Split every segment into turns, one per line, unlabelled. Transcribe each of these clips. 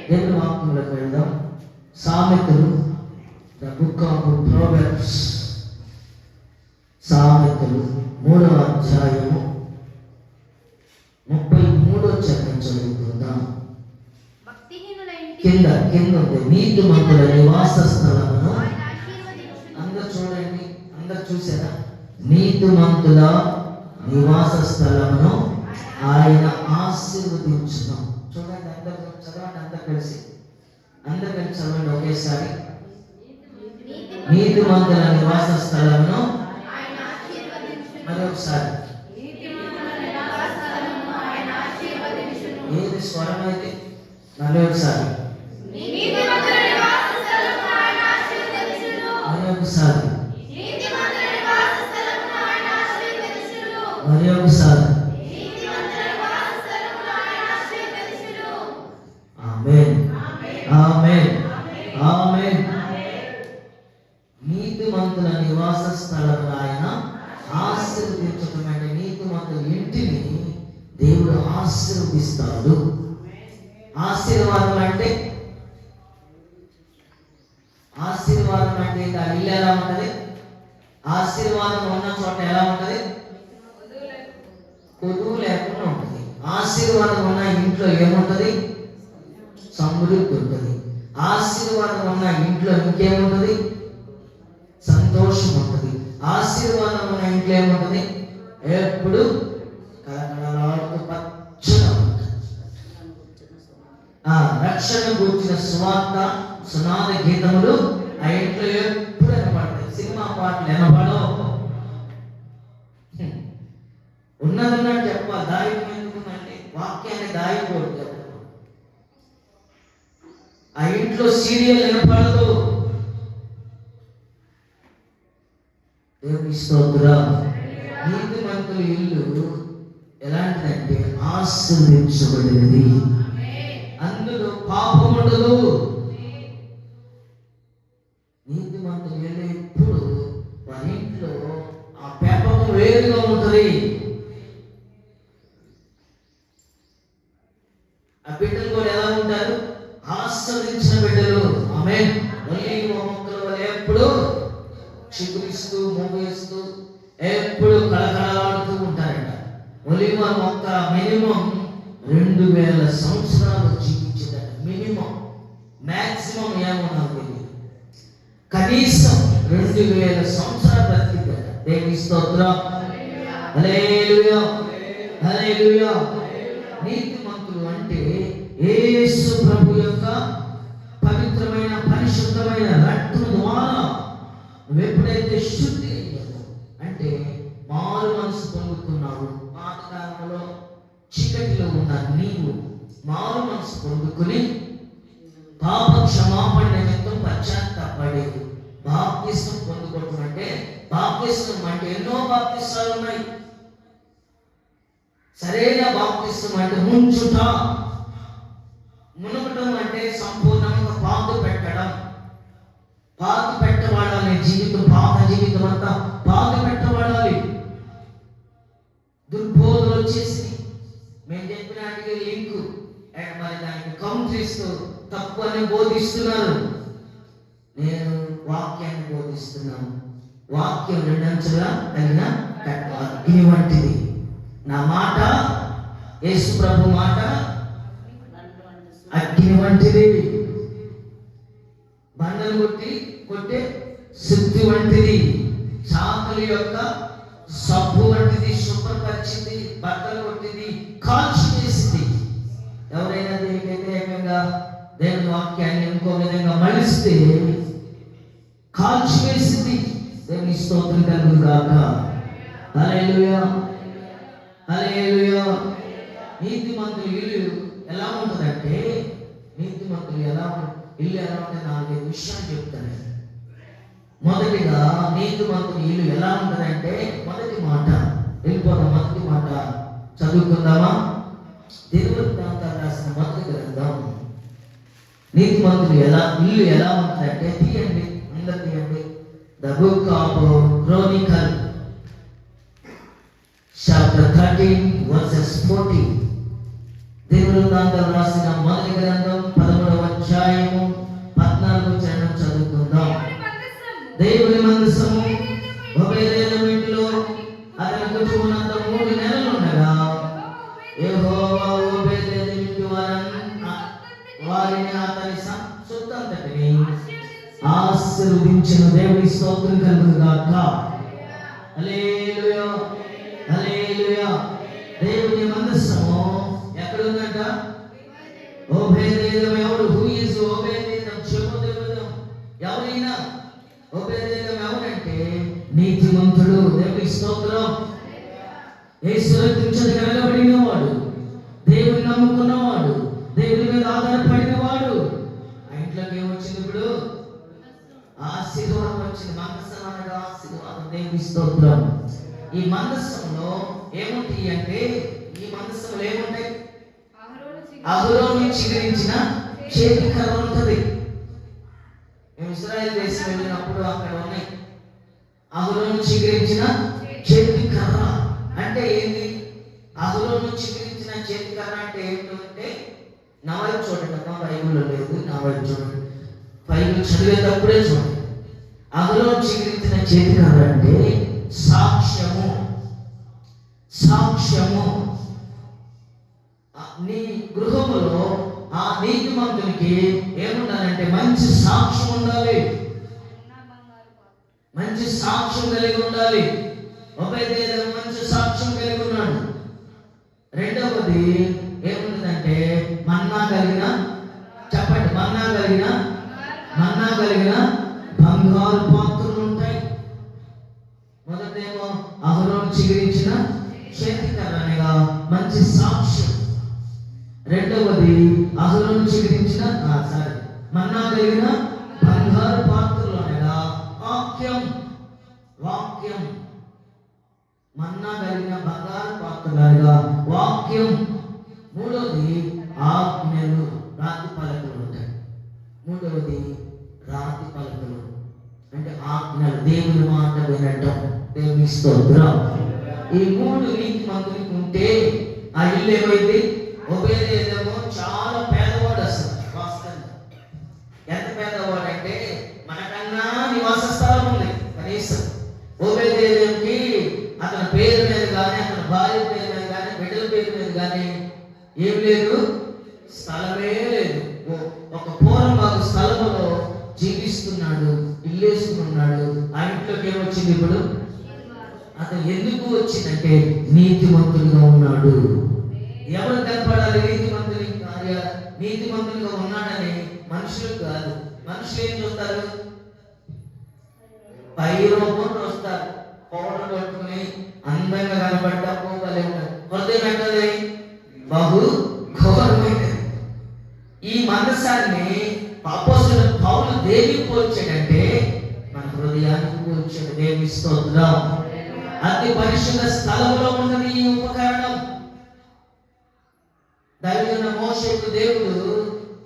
దేవుని వాక్యంలోకి వెళ్దాం. సామెతలు, ద బుక్ ఆఫ్ ప్రోవర్బ్స్, సామెతలు 3వ అధ్యాయము 33వ చరణం చదువుకుందాం. కింద ఉంది, నీతిమంతుల నివాస స్థలమును. అందరు చూడండి, అందరు చూసారా? నీతిమంతుల నివాస స్థలమును ఆయన ఆశీర్వదించును. చూడండి, అందరు చదవండి, అందరు కలిసి చదవండి ఒకేసారి. నీతిమంతుల నివాస స్థలమును. మరొకసారి ఏది స్వరం అయితే మరొకసారి మరొకసారి ఆమేన్, ఆమేన్, ఆమేన్. నీతిమంతుల నివాస స్థలమును ఆయన ఆశీర్వదించటం అంటే నీతిమంతుల ఇంటిని దేవుడు ఆశీర్వదిస్తాడు. ఆశీర్వాదం అంటే దాని ఇల్లు ఎలా ఉంటది? ఆశీర్వాదం ఉన్న చోట ఎలా ఉంటది? కొదువు లేకుండా ఉంటుంది. ఆశీర్వాదం ఉన్న ఇంట్లో ఏముంటది? సమృద్ధి ఉంటుంది. ఆశీర్వాదం ఉన్న ఇంట్లో ఇంకేముంటది? సంతోషం ఉంటుంది. ఆశీర్వాదం ఉన్న ఇంట్లో ఏముంటది? ఎప్పుడు కళకళలాడుతూ పచ్చగా ఉంటుంది. రక్షణ గురించిన సువార్త, సునాద గీతములు ఆ ఇంట్లో ఎప్పుడు వినపడతాయి. సినిమా పాటలు వినపడవు. ఉన్నదన్నట్టు చెప్పాలి. దాయిపోయి ఎందుకుందంటే వాక్యాన్ని దాయిపోదు చెప్పడం. ఆ ఇంట్లో సీరియల్ వినపడదు. దేవుని స్తోత్రం. నీతిమంతుల ఇల్లు ఎలాంటిదంటే ఆశీర్వదించబడినది. అందులో పాపం ఉండదు. నీతిమంతుల ఇల్లు ఎప్పుడు వారి ఇంట్లో ఆ పెంపకం వేరుగా ఉంటుంది. ఆ బిడ్డలు కూడా ఎలా ఉంటారు? ఆశీర్వదించిన బిడ్డలు. ఆమేన్. మొక్కల వల్ల ఎప్పుడు చిగురిస్తూ మోగిస్తూ ఎప్పుడు కళకళలాడుతూ ఉంటారట. ఒలివ మొక్క మినిమం 2000 సంవత్సరాలు జీవించేదట. మినిమం, మ్యాక్సిమం ఏమో నాకు తెలియదు. కనీసం 2000 సంవత్సరాలు బ్రతికిద్దట. దేవుని స్తోత్రం. హల్లెలూయా, హల్లెలూయా. నీతిమంతులు అంటే యేసు ప్రభు యొక్క పవిత్రమైన పరిశుద్ధమైన రక్తం ద్వారా నువ్వెప్పుడైతే శుద్ధి అయ్యావు అంటే మారు మనసు పొందుకున్నావు. పాతకాలంలో చీకటిలో ఉన్న నీవు మారు మనసు పొందుకుని పాప క్షమాపణ నిమిత్తం పశ్చాత్తాపడి బాప్తిస్మం పొందుకోవడం అంటే, బాప్తిస్మం అంటే ఎన్నో బాప్తిస్మాలు ఉన్నాయి. సరైన బాప్తిస్మం అంటే ముంచుట. మునగటం అంటే సంపూర్ణంగా పాత పెట్టడం. పాత పెట్టబడాలి జీవితం, పాత జీవితం అంతా పాత పెట్టబడాలి. దుర్బోధలు వచ్చేసి మేము చెప్పినట్టుగా లింకు మరి దానికి కౌంటర్ ఇస్తూ తప్పు అని బోధిస్తున్నారు. నేను వాక్యాన్ని బోధిస్తున్నాను. వాక్యం 2 అంచులుగా కలిగిన అగ్ని వంటిది. నా మాట, యేసు ప్రభు మాట అగ్ని వంటిది. బండలు కొట్టే శుద్ధి వంటిది. చాకుల యొక్క సబ్బు వంటిది. శుభ్రపరిచింది, బట్టలు కొట్టింది, కాల్చి వేసింది. ఎవరైనా దీనికి వ్యతిరేకంగా దేవుని వాక్యాన్ని ఇంకో విధంగా మలిస్తే కాల్చి వేసింది. దేవుని స్తోత్రం కలుగును గాక. హల్లెలూయా, హల్లెలూయా. నీతిమంతుల ఇల్లు ఎలా ఉంటుందంటే, నీతిమంతులు ఇల్లు ఎలా ఉంటే 4 విషయాలు చెప్తాను. మొదటిగా నీతిమంతుల ఇల్లు ఎలా ఉంటుందంటే, మొదటి మాట వెళ్ళిపోతాం. మొదటి మాట చదువుకుందామా? దినవృత్తాంతాలు రాసిన మొదటి గ్రంథం. నీతిమంతులు ఇల్లు ఎలా ఉంటుందంటే, తీయండి, అందరు తీయండి. The book of chronicle chapter 13 verses 14. దినవృత్తాంతాలు రాసిన మొదటి గ్రంథం 13వ దేవుని మందసము ఒబేదేదోము ఇంటిలో అతని కుటుంబమంత 3 నెలలు ఉండగా యెహోవా ఒబేదేదోము ఇంటి వారిని అతని సొత్తంతటిని ఆశీర్వదించిన. దేవుని స్తోత్రం కలుగును గాక. హల్లెలూయా, హల్లెలూయా. దేవుని మందసము ఎక్కడ ఉందంట? ఓబేదేదోము. ఎవరు? Who is Obededom? చెబుదేదోము ఎవరైనా. ఓబేదేదోము ఎవరంటే నీతిమంతుడు. దేవుని స్తోత్రం. యేసుని కనబడిన వాడు, దేవుని నమ్ముకున్నవాడు, దేవుని మీద ఆధారపడిన వాడు. ఆ ఇంట్లోకి ఏమొచ్చింది? ఇప్పుడు ఆశీర్వాదం వచ్చింది. మందసం అనగా ఆశీర్వాదం. దేవుని స్తోత్రం. ఈ మందసంలో ఏముంటాయి అంటే, ఈ మందసంలో ఏముంటాయి? అహరోను చిగురించిన చేతి కర్ర ఉంటుంది. మేము ఇశ్రాయేలు దేశం వెళ్ళినప్పుడు అక్కడ ఉన్నాయి. అహరోను చిగురించిన చేతి కర్ర అంటే ఏంటి? అహరోను చిగురించిన చేతి కర్ర అంటే ఏంటంటే, నవలు చూడండి అమ్మా, బైబిల్లో లేదు. నవలు చూడండి, బైబిల్ చదివేటప్పుడే చూడండి. అహరోను చిగురించిన చేతి కర్ర అంటే సాక్ష్యము. సాక్ష్యము. నీ గృహములో ఆ నీతిమంతునికి ఏముండాలంటే మంచి సాక్ష్యం ఉండాలి. మంచి సాక్ష్యం కలిగి ఉండాలి. ఒబేదేదోము మంచి సాక్ష్యం కలిగి ఉన్నాడు. రెండవది ఏముంటుందంటే మన్నా కలిగిన, చెప్పండి, మన్నా కలిగిన బంగారు పాత్రలు ఉంటాయి. మొదటేమో అహరోను చిగురించిన చేతికర్ర అనగా మంచి సాక్ష్యం. రెండవది అహరోను చిగురించిన మన్నా కలిగిన బంగారు పాత్రలు అనగా వాక్యం. వాక్యం. మన్నా కలిగిన బంగారు పాత్రలు అనగా వాక్యం. మూడవది ఆజ్ఞలు, రాతి పలకలు ఉంటాయి. మూడవది రాతి పలకలు అంటే ఆజ్ఞలు, దేవుని మాట వినటం. దేవుని స్తోత్రం. ఈ 3 నీతిమంతునికి ఉంటే ఆ ఇల్లు ఏమైంది? ఒబేదేదోము చాలా పేదవాడు. అసలు వాస్తవంగా ఎంత పేదవాడు అంటే మనకన్నా నివాస స్థలం ఉంది కనీసం. ఒబేదేదోముకి అతని పేరు మీద కానీ, అతని భార్య పేరు మీద కానీ, బిడ్డల పేరు మీద కానీ ఏం లేదు, స్థలమే లేదు. ఒక పూర్వభాగ స్థలములో జీవిస్తున్నాడు, ఇల్లేసుకున్నాడు. ఆ ఇంట్లోకి ఏమొచ్చింది ఇప్పుడు? అతను ఎందుకు వచ్చిందంటే నీతిమంతుడిగా ఉన్నాడు. ఎవరు కనపడాలి? నీతిమంతుని కార్య. నీతిమంతునిగా ఉన్నాడని మనుషులకు కాదు. మనుషులు ఏం చూస్తారు? పై రూపం చూస్తారు. పౌడర్ పట్టుకుని అందంగా కనబడ్డా పోగలే ఉంటారు. హృదయం ఏంటది? బహు ఘోరమైనది. ఈ మనసాన్ని అపోస్తలుడైన పౌలు దేనికి పోల్చాడంటే మన హృదయానికి పోల్చాడు. దేవుని స్తోత్రం. అతి పరిశుద్ధ స్థలంలో ఉన్నది ఈ ఉపకరణం. దైవజన మోషేకు దేవుడు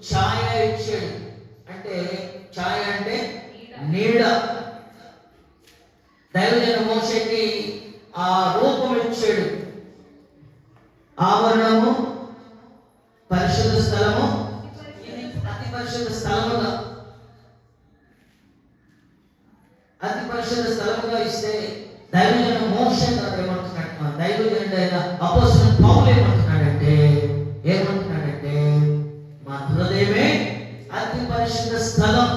ఛాయ ఇచ్చాడు. అంటే ఛాయ అంటే నీడ. దైవజన మోషేకి ఆ రూపం ఇచ్చాడు. ఆవరణము, పరిశుద్ధ స్థలము, ఇది అతి పరిశుద్ధ స్థలముగా, అతి పరిశుద్ధ స్థలముగా ఇస్తే దైవజన మోషే ఏమంటున్నాడు? దైవజనుడైన అపోస్తలుడైన పౌలు ఏమంటున్నాడంటే మా హృదయమే అతి పరిశుద్ధ స్థలం.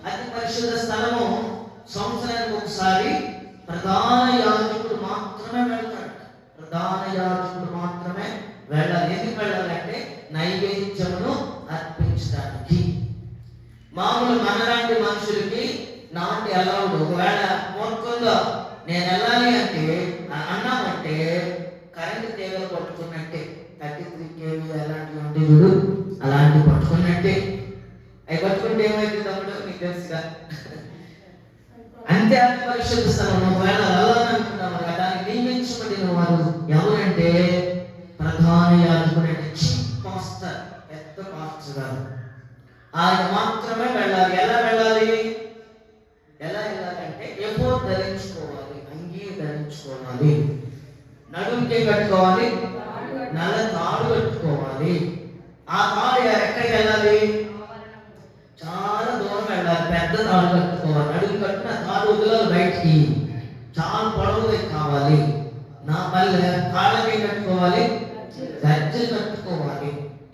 అతి పరిశుద్ధ స్థలము సంవత్సరానికి ఒకసారి ప్రధాన యాజకుడు మాత్రమే వెళ్తాడు. ప్రధాన యాజకుడు మాత్రమే వెళ్ళాలి. ఎందుకు వెళ్ళాలంటే నైవేద్యమును అర్పించడానికి. మామూలు మనలాంటి మనుషులకి నాటి అలౌడ్. ఒకవేళ మూర్ఖంగా నేను వెళ్ళాలి అంటే అన్నామంటే కరెంటు తీగలు పట్టుకున్నట్టే. 33 kV అలాంటివి ఉంటే చూడు, అలాంటివి పట్టుకున్నట్టే. అవి పట్టుకుంటే ఏమైతే తమ్ముడు నీకు తెలుసుగా. అంతే అతి పరిశుద్ధ స్థలం. ఒకవేళ వెళ్ళాలనుకుంటాము కదా, దానికి నియమించబడిన వారు ఎవరంటే ప్రధాన యాజకుడు అంటే చీఫ్ పాస్టర్, పెద్ద పాస్టర్ గారు. ఆయన మాత్రమే వెళ్ళాలి. ఎలా వెళ్ళాలి? ఎలా వెళ్ళాలంటే ఎఫోర్డ్ ధరించుకోవాలి, అంగీ ధరించుకోవాలి, నడుంకే కట్టుకోవాలి, నల్ల తాడు కట్టుకోవాలి. ఆ తాడు ఎక్కడికి వెళ్ళాలి? చాలా దూరం వెళ్ళాలి. పెద్ద తాడు కట్టుకోవాలి. నడుము కట్టిన తాడు బయటికి చాలా పొడవుగా కావాలి. నా మళ్ళీ కాళ్ళకి కట్టుకోవాలి, గజ్జెలు కట్టుకోవాలి.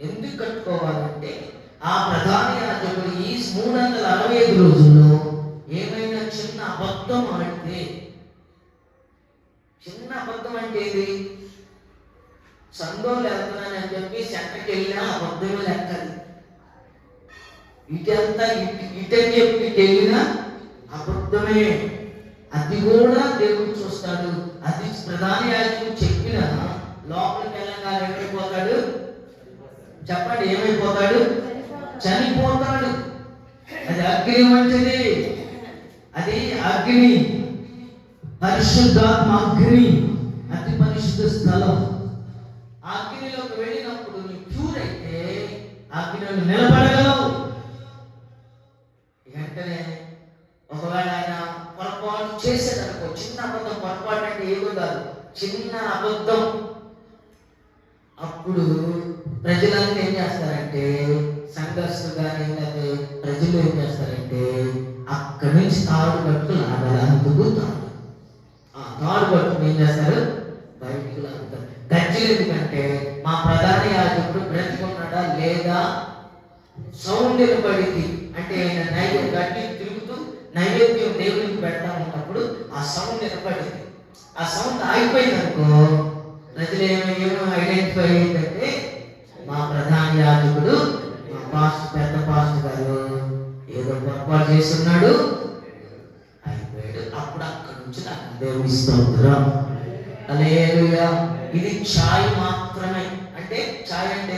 ఎందుకు కట్టుకోవాలంటే ఆ ప్రధాన యాజకుడు ఈ 365 రోజుల్లో ఏమైనా చిన్న అబద్ధం ఆడితే, చిన్న అబద్ధం అంటే ఏది? సంఘంలో వెళ్తున్నానని చెప్పి సెంటర్కి వెళ్ళినా అబద్ధమే లెక్కది. ఇటంతా ఇటని చెప్పి వెళ్ళినా అబద్ధమే. అది కూడా దేవుడు చూస్తాడు. అది ప్రధాన యాజకుడు చెప్పిన లోపలికి వెళ్ళగానే ఏమైపోతాడు చెప్పండి? ఏమైపోతాడు? చనిపోతాడు. అది అగ్ని వంటిది. అది అగ్ని, పరిశుద్ధాత్మ అగ్ని, అతి పరిశుద్ధ స్థలం. అగ్నిలోకి వెళ్ళినప్పుడు నీ ప్యూర్ అయితే అగ్నిలో నిలబడగలవు. వెంటనే ఒకవేళ ఆయన పొరపాటు చేసేదనుకో, చిన్న అబద్ధం, పొరపాటు అంటే ఏదో కాదు, చిన్న అబద్ధం, అప్పుడు ప్రజలంతా ఏం చేస్తారంటే, సంఘర్షులు కానీ లేకపోతే ప్రజలు ఏం చేస్తారంటే అక్కడి నుంచి తాడు పట్టుకు లాగలందుకు తాడు పట్టుకుని ఏం చేస్తారు? బయటికి లాగుతారు. గజ్జలు ఎందుకంటే మా ప్రధాన యాజకుడు బ్రతికున్నాడా లేదా సౌండ్ వినపడింది అంటే నైవేద్యం గట్టి తిరుగుతూ నైవేద్యం దేవునికి పెడతా ఉన్నప్పుడు ఆ సౌండ్ వినపడింది. ఆ సౌండ్ ఆగిపోయింది అనుకో, ప్రజలు ఏమో ఐడెంటిఫై అయ్యిందంటే మా ప్రధాన యాజకుడు, మా పాస్టర్, పెద్ద పాస్టర్ గారు ఏదో పొరపాటు చేస్తున్నాడు, అయిపోయాడు. అప్పుడు అక్కడి నుంచి నాకు దేవుని స్తోత్రం. హల్లెలూయా. ఇది ఛాయ్ మాత్రమే. అంటే ఛాయ్ అంటే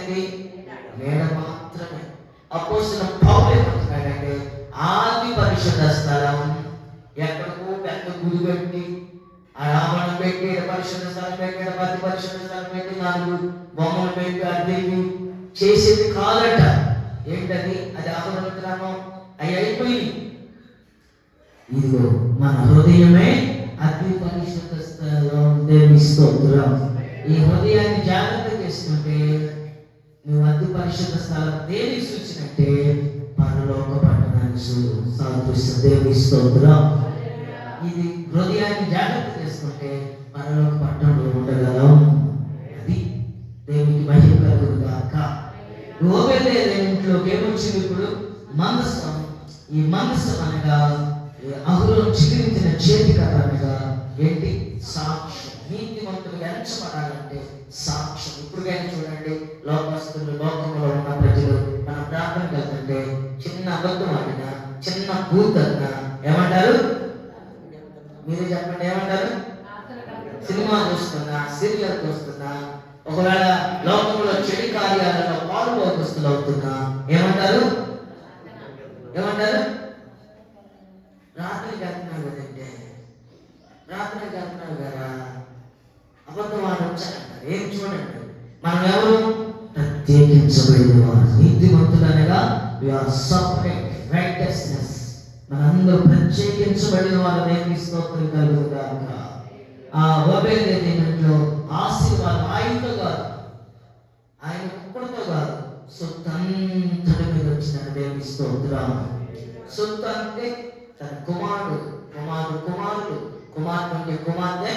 మేడ మాత్రమే. అపోస్తలుడైన పౌలు ఏమంటున్నాడంటే ఆది పరిశుద్ధ స్థలం ఎక్కడికో పెద్ద గుడి పెట్టి, ఆ రావణం పెట్టి, పరిశుద్ధ స్థలం పెట్టి, అతి పరిశుద్ధ స్థలం పెట్టి, 4 బొమ్మలు పెట్టి అది చేసేది కాదట. ఏంటది? అది అహరోను గ్రామం. అవి అయిపోయి ఇదిగో మన హృదయమే అతి పరిశుద్ధ స్థలం. దేవుని స్తోత్రం. ఈ హృదయాన్ని జాగ్రత్త చేసుకుంటే నువ్వు అతి పరిశుద్ధ స్థలం దేనికి సూచినంటే పరలోక పట్టణాన్ని సాదృశ్యం. దేవుని స్తోత్రం. ఇది హృదయాన్ని జాగ్రత్త చేసుకుంటే పరలోక పట్టణంలో ఉండగలం. అది దేవునికి మహిమ కలుగును గాక. ఓబేదేదు ఇంట్లోకి ఏమొచ్చింది ఇప్పుడు? మందసం. ఈ మందసం అనగా అహరోను చిగురించిన చేతికర్ర అనగా ఏంటి? సాక్ష్యం. నీతిమంతులు ఎంచబడాలంటే సాక్ష్యం. ఇప్పుడు కానీ చూడండి, లోకస్తులు, లోకంలో ఉన్న ప్రజలు మన ప్రార్థనకు వెళ్తుంటే చిన్న అబద్ధం ఆడినా, చిన్న భూతన్నా ఏమంటారు? మీరే చెప్పండి, ఏమంటారు? సినిమా చూస్తున్నా, సీరియల్ చూస్తున్నా, ఒకవేళ లోకంలో చెడు కార్యాలలో పాలుభోగస్తులు అవుతున్నా ఏమంటారు? ఏమంటారు? రాత్రికి వెళ్తున్నావు కదంటే, రాత్రికి వెళ్తున్నావు కదా, అబద్ధం ఆడొచ్చారంటారు. ఏం చూడండి, మనం ఎవరు? ప్రత్యేకించబడిన వారు, నీతిమంతులు అనగా సపరేట్ రైటస్నెస్. మనందరూ ప్రత్యేకించబడిన వారు. దేవుని స్తోత్రం కలుగును గాక. ఆ ఓబేదేదులో ఆశీర్వాదం ఆయనతో కాదు, ఆయన ఒక్కడితో కాదు, సొంతంతటి మీద వచ్చిన. దేవుని స్తోత్రం. సొంత అంటే తన కుమారుడు, కుమార్తె, కుమార్తె,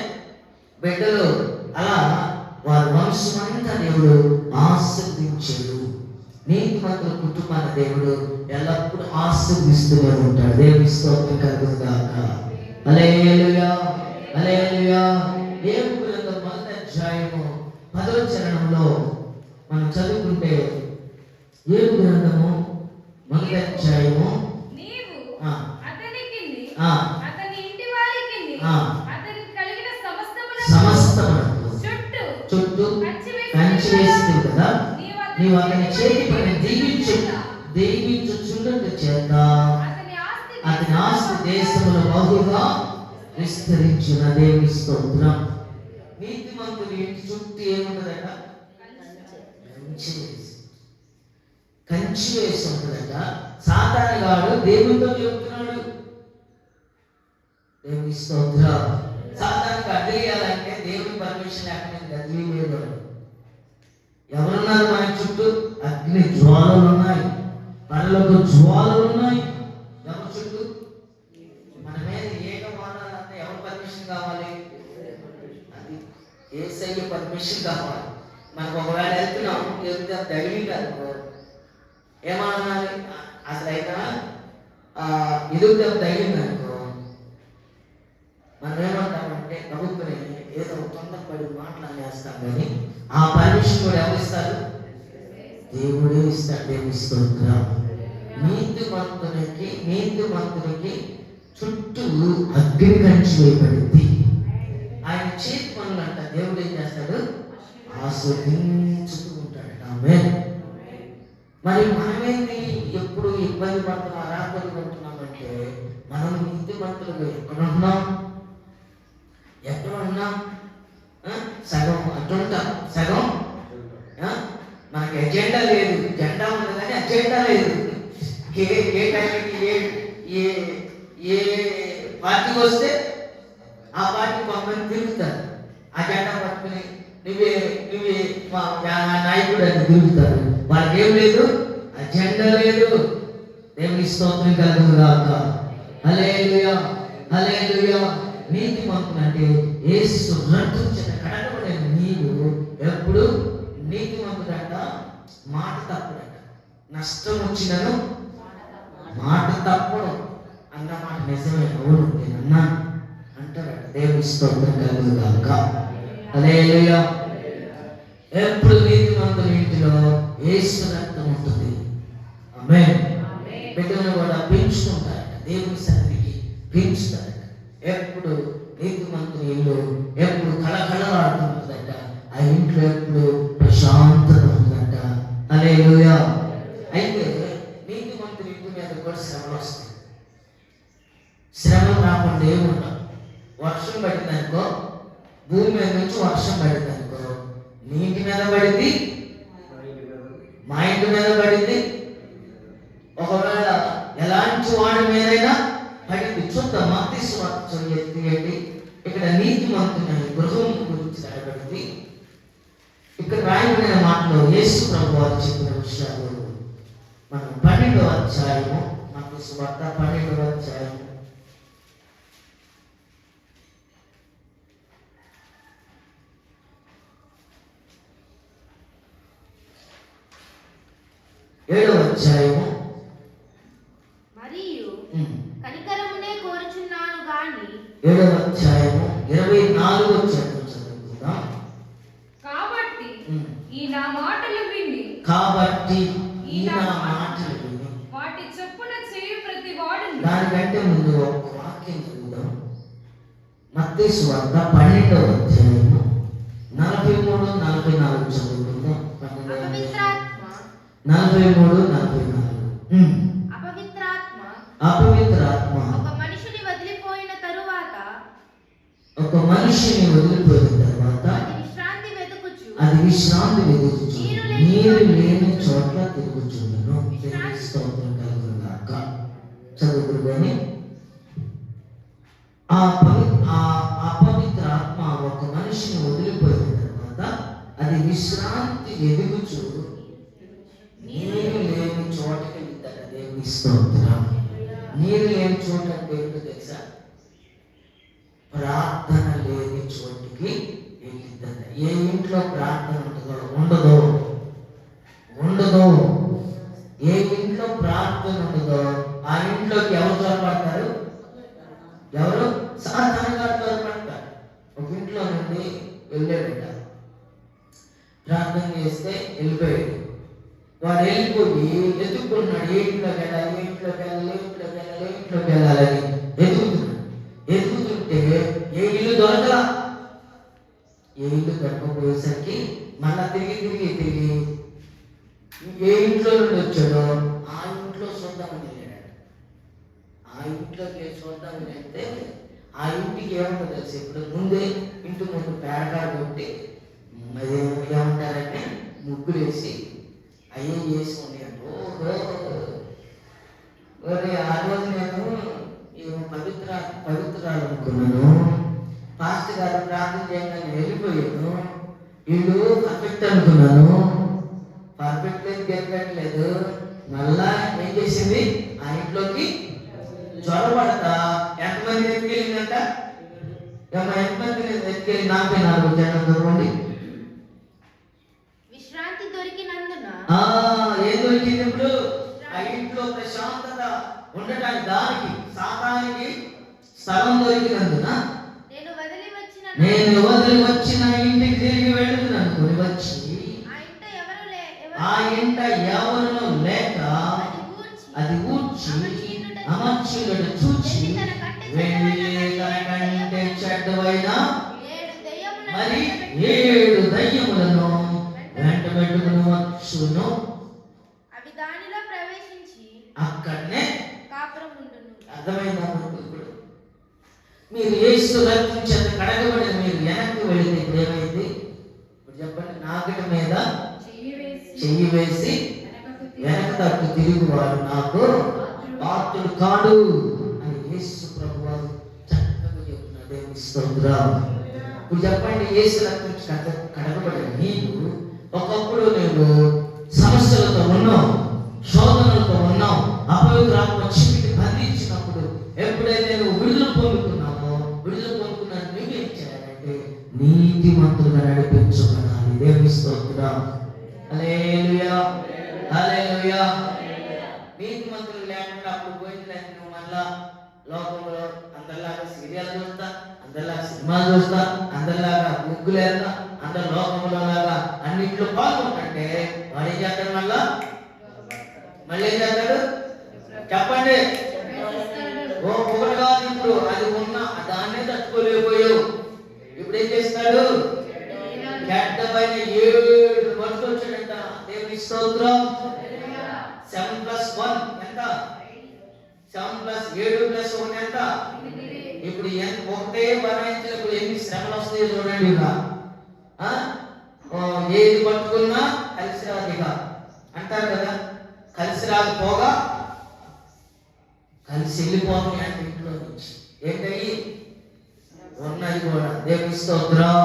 బిడ్డలు, అలా వారి వంశమంతా దేవుడు ఆశీర్వదించాడు. నీతిమంతుల కుటుంబాన్ని దేవుడు ఎల్లప్పుడూ ఆశీర్వదిస్తూనే ఉంటాడు. దేవుని స్తోత్రం కలుగును గాక. హల్లెలూయా, హల్లెలూయా. యోబు గ్రంథం 1వ అధ్యాయము 10వ చరణంలో మనం చదువుకుంటే, యోబు గ్రంథము 1వ అధ్యాయము సమస్తమునకు చుట్టూ కంచి వేస్తుంది కదా, నీవు అతని చేతి పని దీవించుచుండుట చేత అతని ఆస్తి దేశములో బహుగా విస్తరించిన. దేవుని స్తోత్రం. నీతిమంతులు ఇంటి చుట్టూ ఏముంటదట? కంచి వేసి ఉంటుందట. సాతానుగాడు దేవునితో చెప్తున్నాడు. దేవుని స్తోత్రం. సాతానికి అడ్డేయాలంటే దేవుని పర్మిషన్ లేకుండా అగ్ని లేదు. ఎవరున్నారు మన చుట్టూ? అగ్ని జ్వాలలు ఉన్నాయి, పరలోక జ్వాలలు ఉన్నాయి. ఎవరి చుట్టూ? మన మీద ఏక వాడాల పర్మిషన్ కావాలి. మనకు ఒకవేళ వెళ్తున్నాం ఎదుగుతా తగిలింది అనుకో ఏమనాలి, అసలు అయినా ఎదుగుతా తగిలింది అనుకో మనం ఏమంటామంటే నవ్వుకుని ఏదో తొందరపడి మాట్లాడేస్తాం. కానీ ఆ పర్మిషన్ కూడా ఎవరు ఇస్తారు? దేవుడే ఇస్తాడు. దేవుని స్తోత్రం. నీతిమంతునికి చుట్టూ అగ్ని కంచి వేయబడింది. ఆయన చేతి పనులు అంట దేవుడు ఏం చేస్తాడు? ఆస్వాదించుతూ ఉంటాడు. ఆమేన్. మరి మనమేంటి ఎప్పుడు ఇబ్బంది పడుతున్నాం, అరాపడి పడుతున్నామంటే మనం నీతిమంతులు ఎక్కడ ఉన్నాం? సగం అటుంటాం, సగం మనకి ఎజెండా లేదు. జెండా ఉంది కానీ అజెండా లేదు. ఏ టైంకి ఏ పార్టీకి వస్తే ఆ పార్టీ కొంతమంది తిరుగుతారు. ఆ జెండా పట్టుకుని నువ్వే మా నాయకుడు అని తిరుగుతారు. వాళ్ళకి ఏం లేదు, అజెండా లేదు. దేవుని స్తోత్రం కలుగును గాక. హల్లెలూయా, హల్లెలూయా. నీతిమంతుడు అంటే యేసు రక్తం చేత కడగబడిన నీవు ఎప్పుడు నీతిమంతుడంట. మాట తప్పుడంట. నష్టం వచ్చినను మాట తప్పడం అన్న మాట నిజమే. అవును నేనన్నా అంటాడట. దేవుని స్తోత్రం కలుగును గాక. హల్లెలూయా. ఎప్పుడు నీతిమంతుల ఇంటిలో యేసు రక్తం ఉంటుంది. ఆమేన్. బిడ్డలను కూడా పెంచుకుంటారట. దేవుని సన్నిధికి పెంచుతారట. ఎప్పుడు నీతిమంతుల ఇల్లు ఎప్పుడు కళకళలాడుతుంటుందట. ఆ ఇంట్లో ఎప్పుడు ప్రశాంతత ఉంటుందట. హల్లెలూయా. అయితే నీతిమంతుల ఇంటి మీద కూడా శ్రమలు వస్తాయి. శ్రమలు రాకుండా ఏముంటాం? వర్షం పడిందనుకో, భూమి మీద నుంచి వర్షం పడిందనుకో, నీ ఇంటి మీద పడింది, మా ఇంటి మీద పడింది, ఒకవేళ ఎలాంటి వాడి మీదైనా పడింది. చూద్దాం మత్తయి సువార్త తీయండి. ఇక్కడ నీతిమంతుని గృహం గురించి రాయబడింది. ఇక్కడ రాయబడిన మాటలో యేసు ప్రభువు వారు చెప్పిన విషయాలు మనం 12వ అధ్యాయము, మత్తయి సువార్త 12వ అధ్యాయము 7వ అధ్యాయము
మరియు కనికరమునే కోరుచున్నాను గాని
7వ అధ్యాయము 24వ వచనం చదువుకుందాం.
కాబట్టి ఈ నా మాటలు విని వాటి చొప్పున చేయు ప్రతి వాడును.
దానికంటే ముందు ఒక వాక్యం చదువుదాం. మత్తయి సువార్త 12వ అధ్యాయము 43, 44 చదువుకుందాం. 43, 44. అపవిత్రాత్మ
ఒక మనిషిని వదిలిపోయిన తరువాత
అది విశ్రాంతి వెతుకుచు నీరు లేని చోట్ల తిరుగుచుండును. స్తోత్రం కలుగును గాక. చదువుకుని ఆ అపవిత్రాత్మ ఒక మనిషిని వదిలిపోయిన తర్వాత అది విశ్రాంతి వెతుకుచు నీరు లేని చోటకి వెళ్తాడు. దేవుని స్తోత్రం. నీరు లేని చోట అంటే ఏంటో తెలుసా? ప్రార్థన లేని చోటికి వెళ్ళిద్దంట. ఏ ఇంట్లో ప్రార్థన ఉండదో ఏ ఇంట్లో ప్రార్థన ఉండదో ఆ ఇంట్లోకి ఎవరు చొరబడతారు? ఎవరు? సాధారణంగా చొరబడతారు. ఒక ఇంట్లో నుండి వెళ్ళాడట, ప్రార్థన చేస్తే వెళ్ళిపోయాడు. వాడు వెళ్ళిపోయి ఎత్తుకున్నాడు. ఏ ఇంట్లోకి వెళ్ళాలని ఎదుగుతుంటే ఏ ఇల్లు దొరకలా. ఏ ఇల్లు దొరకపోయేసరికి మళ్ళా తిరిగి ఏ ఇంట్లో నుండి వచ్చాడో ఆ ఇంట్లో చూద్దామని వెళ్ళాడు. ఆ ఇంట్లోకి చూద్దామని వెళ్తే ఆ ఇంటికి ఏమన్నా తెలుసు? ఇప్పుడు ముందే ఇంటి ముందు పేడకాడు కొట్టి ఏమంటారంటే ముగ్గులు వేసి అయ్యే చేసుకోండి అంటే ఆ రోజు నేను పవిత్రాలు అనుకున్నాను. పాస్టర్ గారు ప్రార్థన చేయడానికి వెళ్ళిపోయాను. వీళ్ళు పర్ఫెక్ట్ అనుకున్నాను. పర్ఫెక్ట్ లేదు, గెలగట్లేదు. మళ్ళా ఏం చేసింది? ఆ ఇంట్లోకి జ్వరపడతా ఎంతమంది ఎత్తుకెళ్ళిందంట? ఎంతమంది ఎత్తుకెళ్ళి 44 జనం చూడండి. ప్రశాంతత ఉండటానికి దానికి సాతానికి స్థలం దొరికినందున నేను వదిలి వచ్చిన ఇంటికి తిరిగి వెళుతున్నాను వచ్చి ఆ ఇంట ఎవరు లేక అది ఊడ్చి అమర్చులను చూచి వెళ్ళి తన కంటే చెడ్డవైన మరి 7 దయ్యములను వెంట పెట్టుకుని వచ్చును.
అవి దానిలో ప్రవేశించి
అక్కడనే
కాపురం ఉండును.
అర్థమైందా? ఇప్పుడు మీరు యేసు రక్తం చేత కడగబడిన మీరు వెనక్కి వెళితే ఇప్పుడు ఏమైంది? ఇప్పుడు చెప్పండి. నాగటి మీద చెయ్యి వేసి వెనక తట్టు తిరుగువాడు నాకు పాత్రుడు కాడు అని యేసు ప్రభువారు చక్కగా చెప్తున్నారు. దేవుని స్తోత్రం. ఇప్పుడు చెప్పండి, యేసు రక్తం చేత కడగబడిన నీవు ఒకప్పుడు నువ్వు సమస్యలతో ఉన్నావు, శోధనలతో ఉన్నావు, అపవిత్రాత్మ చీకటి బంధించినప్పుడు ఎప్పుడైతే నువ్వు విడుదల పొందుకున్నావో విడుదల పొందుకున్న నువ్వేం చేయాలంటే నీతిమంతులుగా నడిపించబడాలి. దేవుని స్తోత్రం. హల్లెలూయా, హల్లెలూయా. నీతిమంతులు లేకుండా అప్పుడు పోయింది లేక నువ్వు మళ్ళా లోకంలో అందరిలాగా సీరియల్ చూస్తా, అందరిలాగా సినిమాలు చూస్తా, అందరిలాగా ముగ్గులు వేస్తా, అందరి లోకంలో లాగా అన్నింటిలో పాల్గొంటే వాడు ఏం చేస్తాడు? మళ్ళీ ఏం చేస్తాడు? చెప్పండి. ఓ ఒకటి కాదు, ఇప్పుడు అది ఉన్న దాన్నే తట్టుకోలేకపోయావు. ఇప్పుడు ఏం చేస్తాడు? గడ్డ పైన 7 పట్టుకొచ్చాడంట. దేవుని స్తోత్రం. 7+1 ఎంత? 7+7+1 ఎంత? ఇప్పుడు ఒకటే బనాయించినప్పుడు ఎన్ని శ్రమలు వస్తాయో చూడండి. ఏది పట్టుకున్నా కలిసి రాదిగా అంటారు కదా. కలిసి రాకపోగా కలిసి వెళ్ళిపోతుంది అంటే ఇంట్లో నుంచి ఏంటయ్యి ఉన్నది కూడా. దేవుని స్తోత్రం.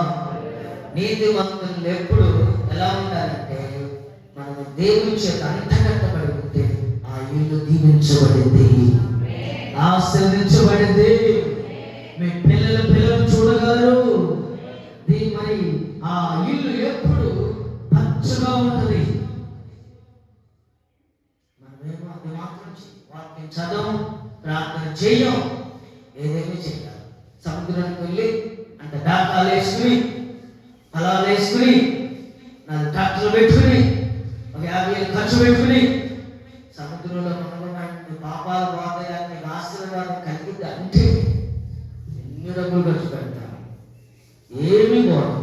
నీతిమంతులు ఎప్పుడు ఎలా ఉండాలంటే మనం దేవుని చేత అంటగట్టబడి ఉంటే ఆ ఇల్లు దీవించబడింది, ఆశీర్వదించబడింది. మీ పిల్లలు చూడగలరు. మరి ఆ ఇల్లు ఎప్పుడు పచ్చగా ఉంటుంది. మనమేమో అది మాత్రం వాక్యం చదవం, ప్రార్థన చేయం, ఏదేమీ చేయాలి. సముద్రానికి వెళ్ళి అంటే డాకాలు వేసుకుని పొలాలు వేసుకుని 4 ట్రాక్టర్లు పెట్టుకుని ఒక 50,000 ఖర్చు పెట్టుకుని సముద్రంలో మనకు పాపాలు పోతాయి, మీకు ఆశీర్వాదం కలిగింది అంటే ఎన్ని డబ్బులు ఖర్చు పెడతారు? ఏమి పోదు.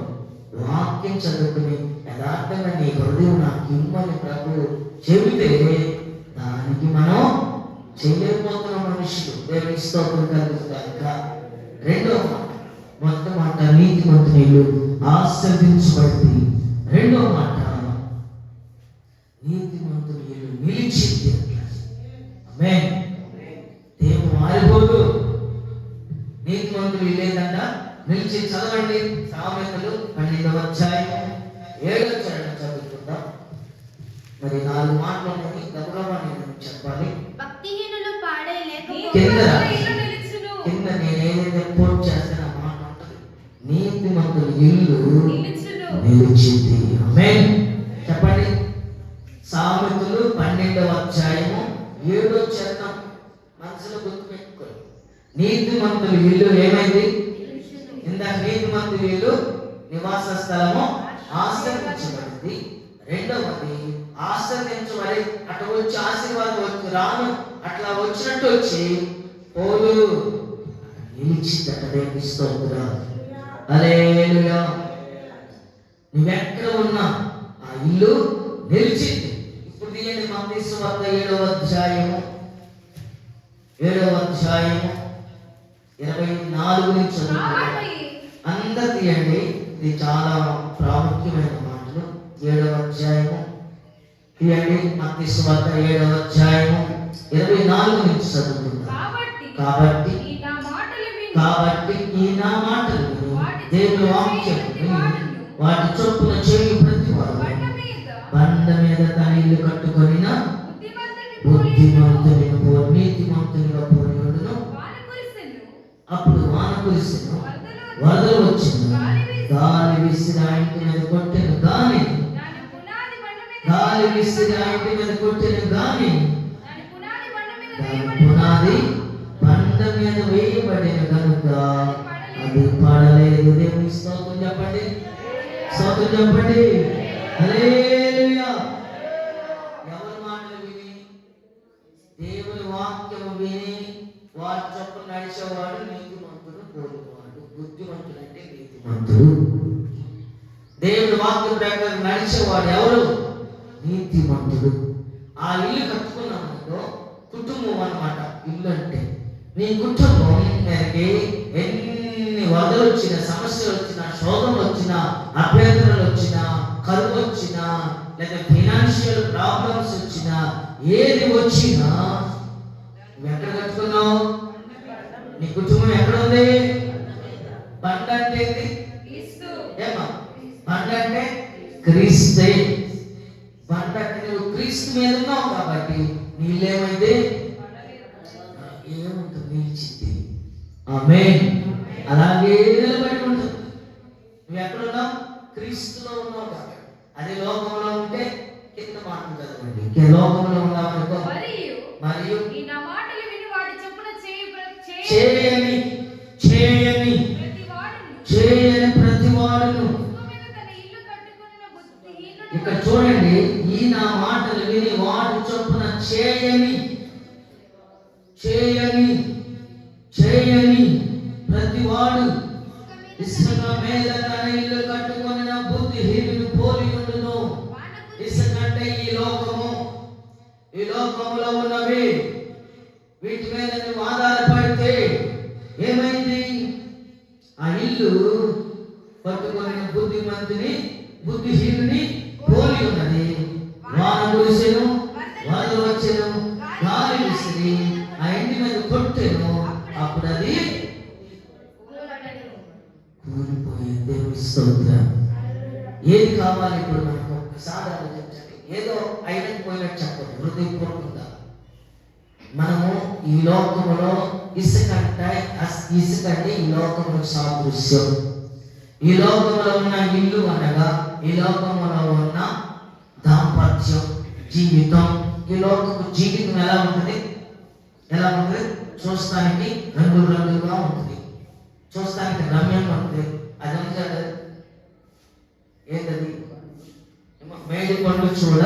వాక్యం చదువుకుని యథార్థంగా నీ హృదయం నాకు ఇమ్మని ప్రభు చెబితే దానికి మనం చేయలేకపోతున్న మనుషులు. దేవుని స్తోత్రం కలుగుతాక. రెండో మాట, మొత్తం మాట నీతిమంతులు ఆశీర్వదించబడింది. రెండో మాట నీతిమంతులు నిలిచింది. ఆమేన్. దేవుడు మారిపోదు. నీతిమంతులు లేదంట నిలిచి. చదవండి సామెతలు 12వ అధ్యాయం 7వ చరణం చదువుకుందాం. మరి 4 మాటలు ఉన్నాయి, గబగబా నేను చెప్పాలి.
భక్తిహీనులు పాడే
కింద నేనేదైతే పోస్ట్ చేస్తాను ఆ మాట ఉంటుంది. నీతిమంతుల ఇల్లు నిలిచింది. ఆమేన్. చెప్పండి. సామెతలు 12వ అధ్యాయము 7వ చరణం మనసులో గుర్తుపెట్టుకోండి. నీతిమంతుల ఇల్లు ఏమైంది? ఇందాక నీతిమంతుల ఇల్లు నివాస స్థలము ఆశీర్వదించబడింది. రెండవది ఆశీర్వదించబడి అటు వచ్చి ఆశీర్వాదం వచ్చి రాను అట్లా వచ్చినట్టు వచ్చి పోలు నిలిచిందట. దేవుని స్తోత్రం. హల్లెలూయా. నువ్వెక్కడ ఉన్నా ఆ ఇల్లు నిలిచింది. ఇప్పుడు తీయండి మత్తయి సువార్త 7వ అధ్యాయము 24 నుంచి చదువుకుందాం. అందరు తీయండి, ఇది చాలా ప్రాముఖ్యమైన మాటలు. 7వ అధ్యాయము తీయండి. మత్తయి సువార్త 7వ అధ్యాయము 24 నుంచి చదువుకుందాం. కాబట్టి ఈ నా మాటలు దేవుని వాక్యం వాటి చొప్పున చేయు ప్రతి వాడు బండ మీద తన ఇల్లు కట్టుకొనిన బుద్ధిమంతునిగా నీతిమంతునిగా పోయినను. అప్పుడు వాన కురిసెను, వరదలు వచ్చెను, గాలి విసిరి ఆ ఇంటి మీద కొట్టెను గాని దాని పునాది బండ మీద వేయబడిన కనుక అది పడలేదు. దేవుని స్తోత్రం చెప్పండి, స్తోత్రం చెప్పండి. హల్లెలూయా. ఎవరి మాటలు విని, దేవుని వాక్యం విని వారి చొప్పున నడిచేవాడు నీతిమంతుడు కోరుకున్నాడు. బుద్ధిమంతుడు అంటే నీతిమంతుడు. దేవుని వాక్యం ప్రకారం నడిచేవాడు ఎవరు? నీతిమంతుడు. ఆ ఇల్లు కట్టుకున్నామనుకో, కుటుంబం అన్నమాట. ఇల్లు అంటే నీ కుటుంబం మేరకి ఎన్ని వదలు వచ్చినా, సమస్యలు వచ్చినా, శోధనలు వచ్చినా, అభ్యంతరాలు వచ్చినా, కరువు వచ్చినా, లేదా ఫైనాన్షియల్ ప్రాబ్లమ్స్ వచ్చినా, ఏది వచ్చినా నువ్వు ఎక్కడ కట్టుకున్నావు? నీ కుటుంబం ఎక్కడ ఉంది? బండ అంటే ఏంటి? ఏమా బండ అంటే క్రీస్తే. బండ అంటే నువ్వు క్రీస్తు మీద ఉన్నావు కాబట్టి నీళ్ళేమైతే ఏముంటుంది? నిలిచింది. ఆమేన్. అలాగే నిలబడి ఉంటుంది. నువ్వు ఎక్కడున్నావు? క్రీస్తులో ఉన్నావు కాబట్టి. అదే లోకంలో ఉంటే కింద మాట చదవండి. లోకంలో ఉన్నామనుకో, మరియు
నా మాటలు విని వాడి చొప్పున
చేయని చేయని ప్రతి వాడును. ఇక్కడ చూడండి, ఈ నా మాటలు విని వాడి చొప్పున చేయని చేయని చేయని ప్రతి వాడు ఇసుక మీద తన ఇల్లు కట్టుకొని బుద్ధిహీనుడు పోలి ఉండును. ఇసుక అంటే ఈ లోకములో ఉన్నవి. వీటి మీద నువ్వు ఆధారపడితే ఏమైంది? ఆ ఇల్లు పట్టుకొని బుద్ధిహీనుని పోలి ఉన్నది. వాన కురిసెను, వరద వచ్చెను, గాలి విసిరి ఆ ఇంటి మీద కొట్టెను, అప్పుడు అది కూలిపోయింది. దేవుని స్తోత్రం. ఏది కావాలి ఇప్పుడు మనకు? సాధారణ చెప్పండి. ఏదో అయినపోయినట్టు చెప్పండి, హృదయపూర్వకంగా. మనము ఈ లోకములో ఇసుక అంటే ఈ లోకములకు సాదృశ్యం. ఈ లోకములో ఉన్న ఇల్లు అనగా ఈ లోకములో ఉన్న దాంపత్యం, జీవితం. ఈ లోకపు జీవితం ఎలా ఉంటుంది? చూస్తానికి రంగులుగా ఉంటుంది, చూస్తానికి రమ్యంగా ఉంటుంది. అది ఉంటుంది ఏంటది? మేడి పండు చూడ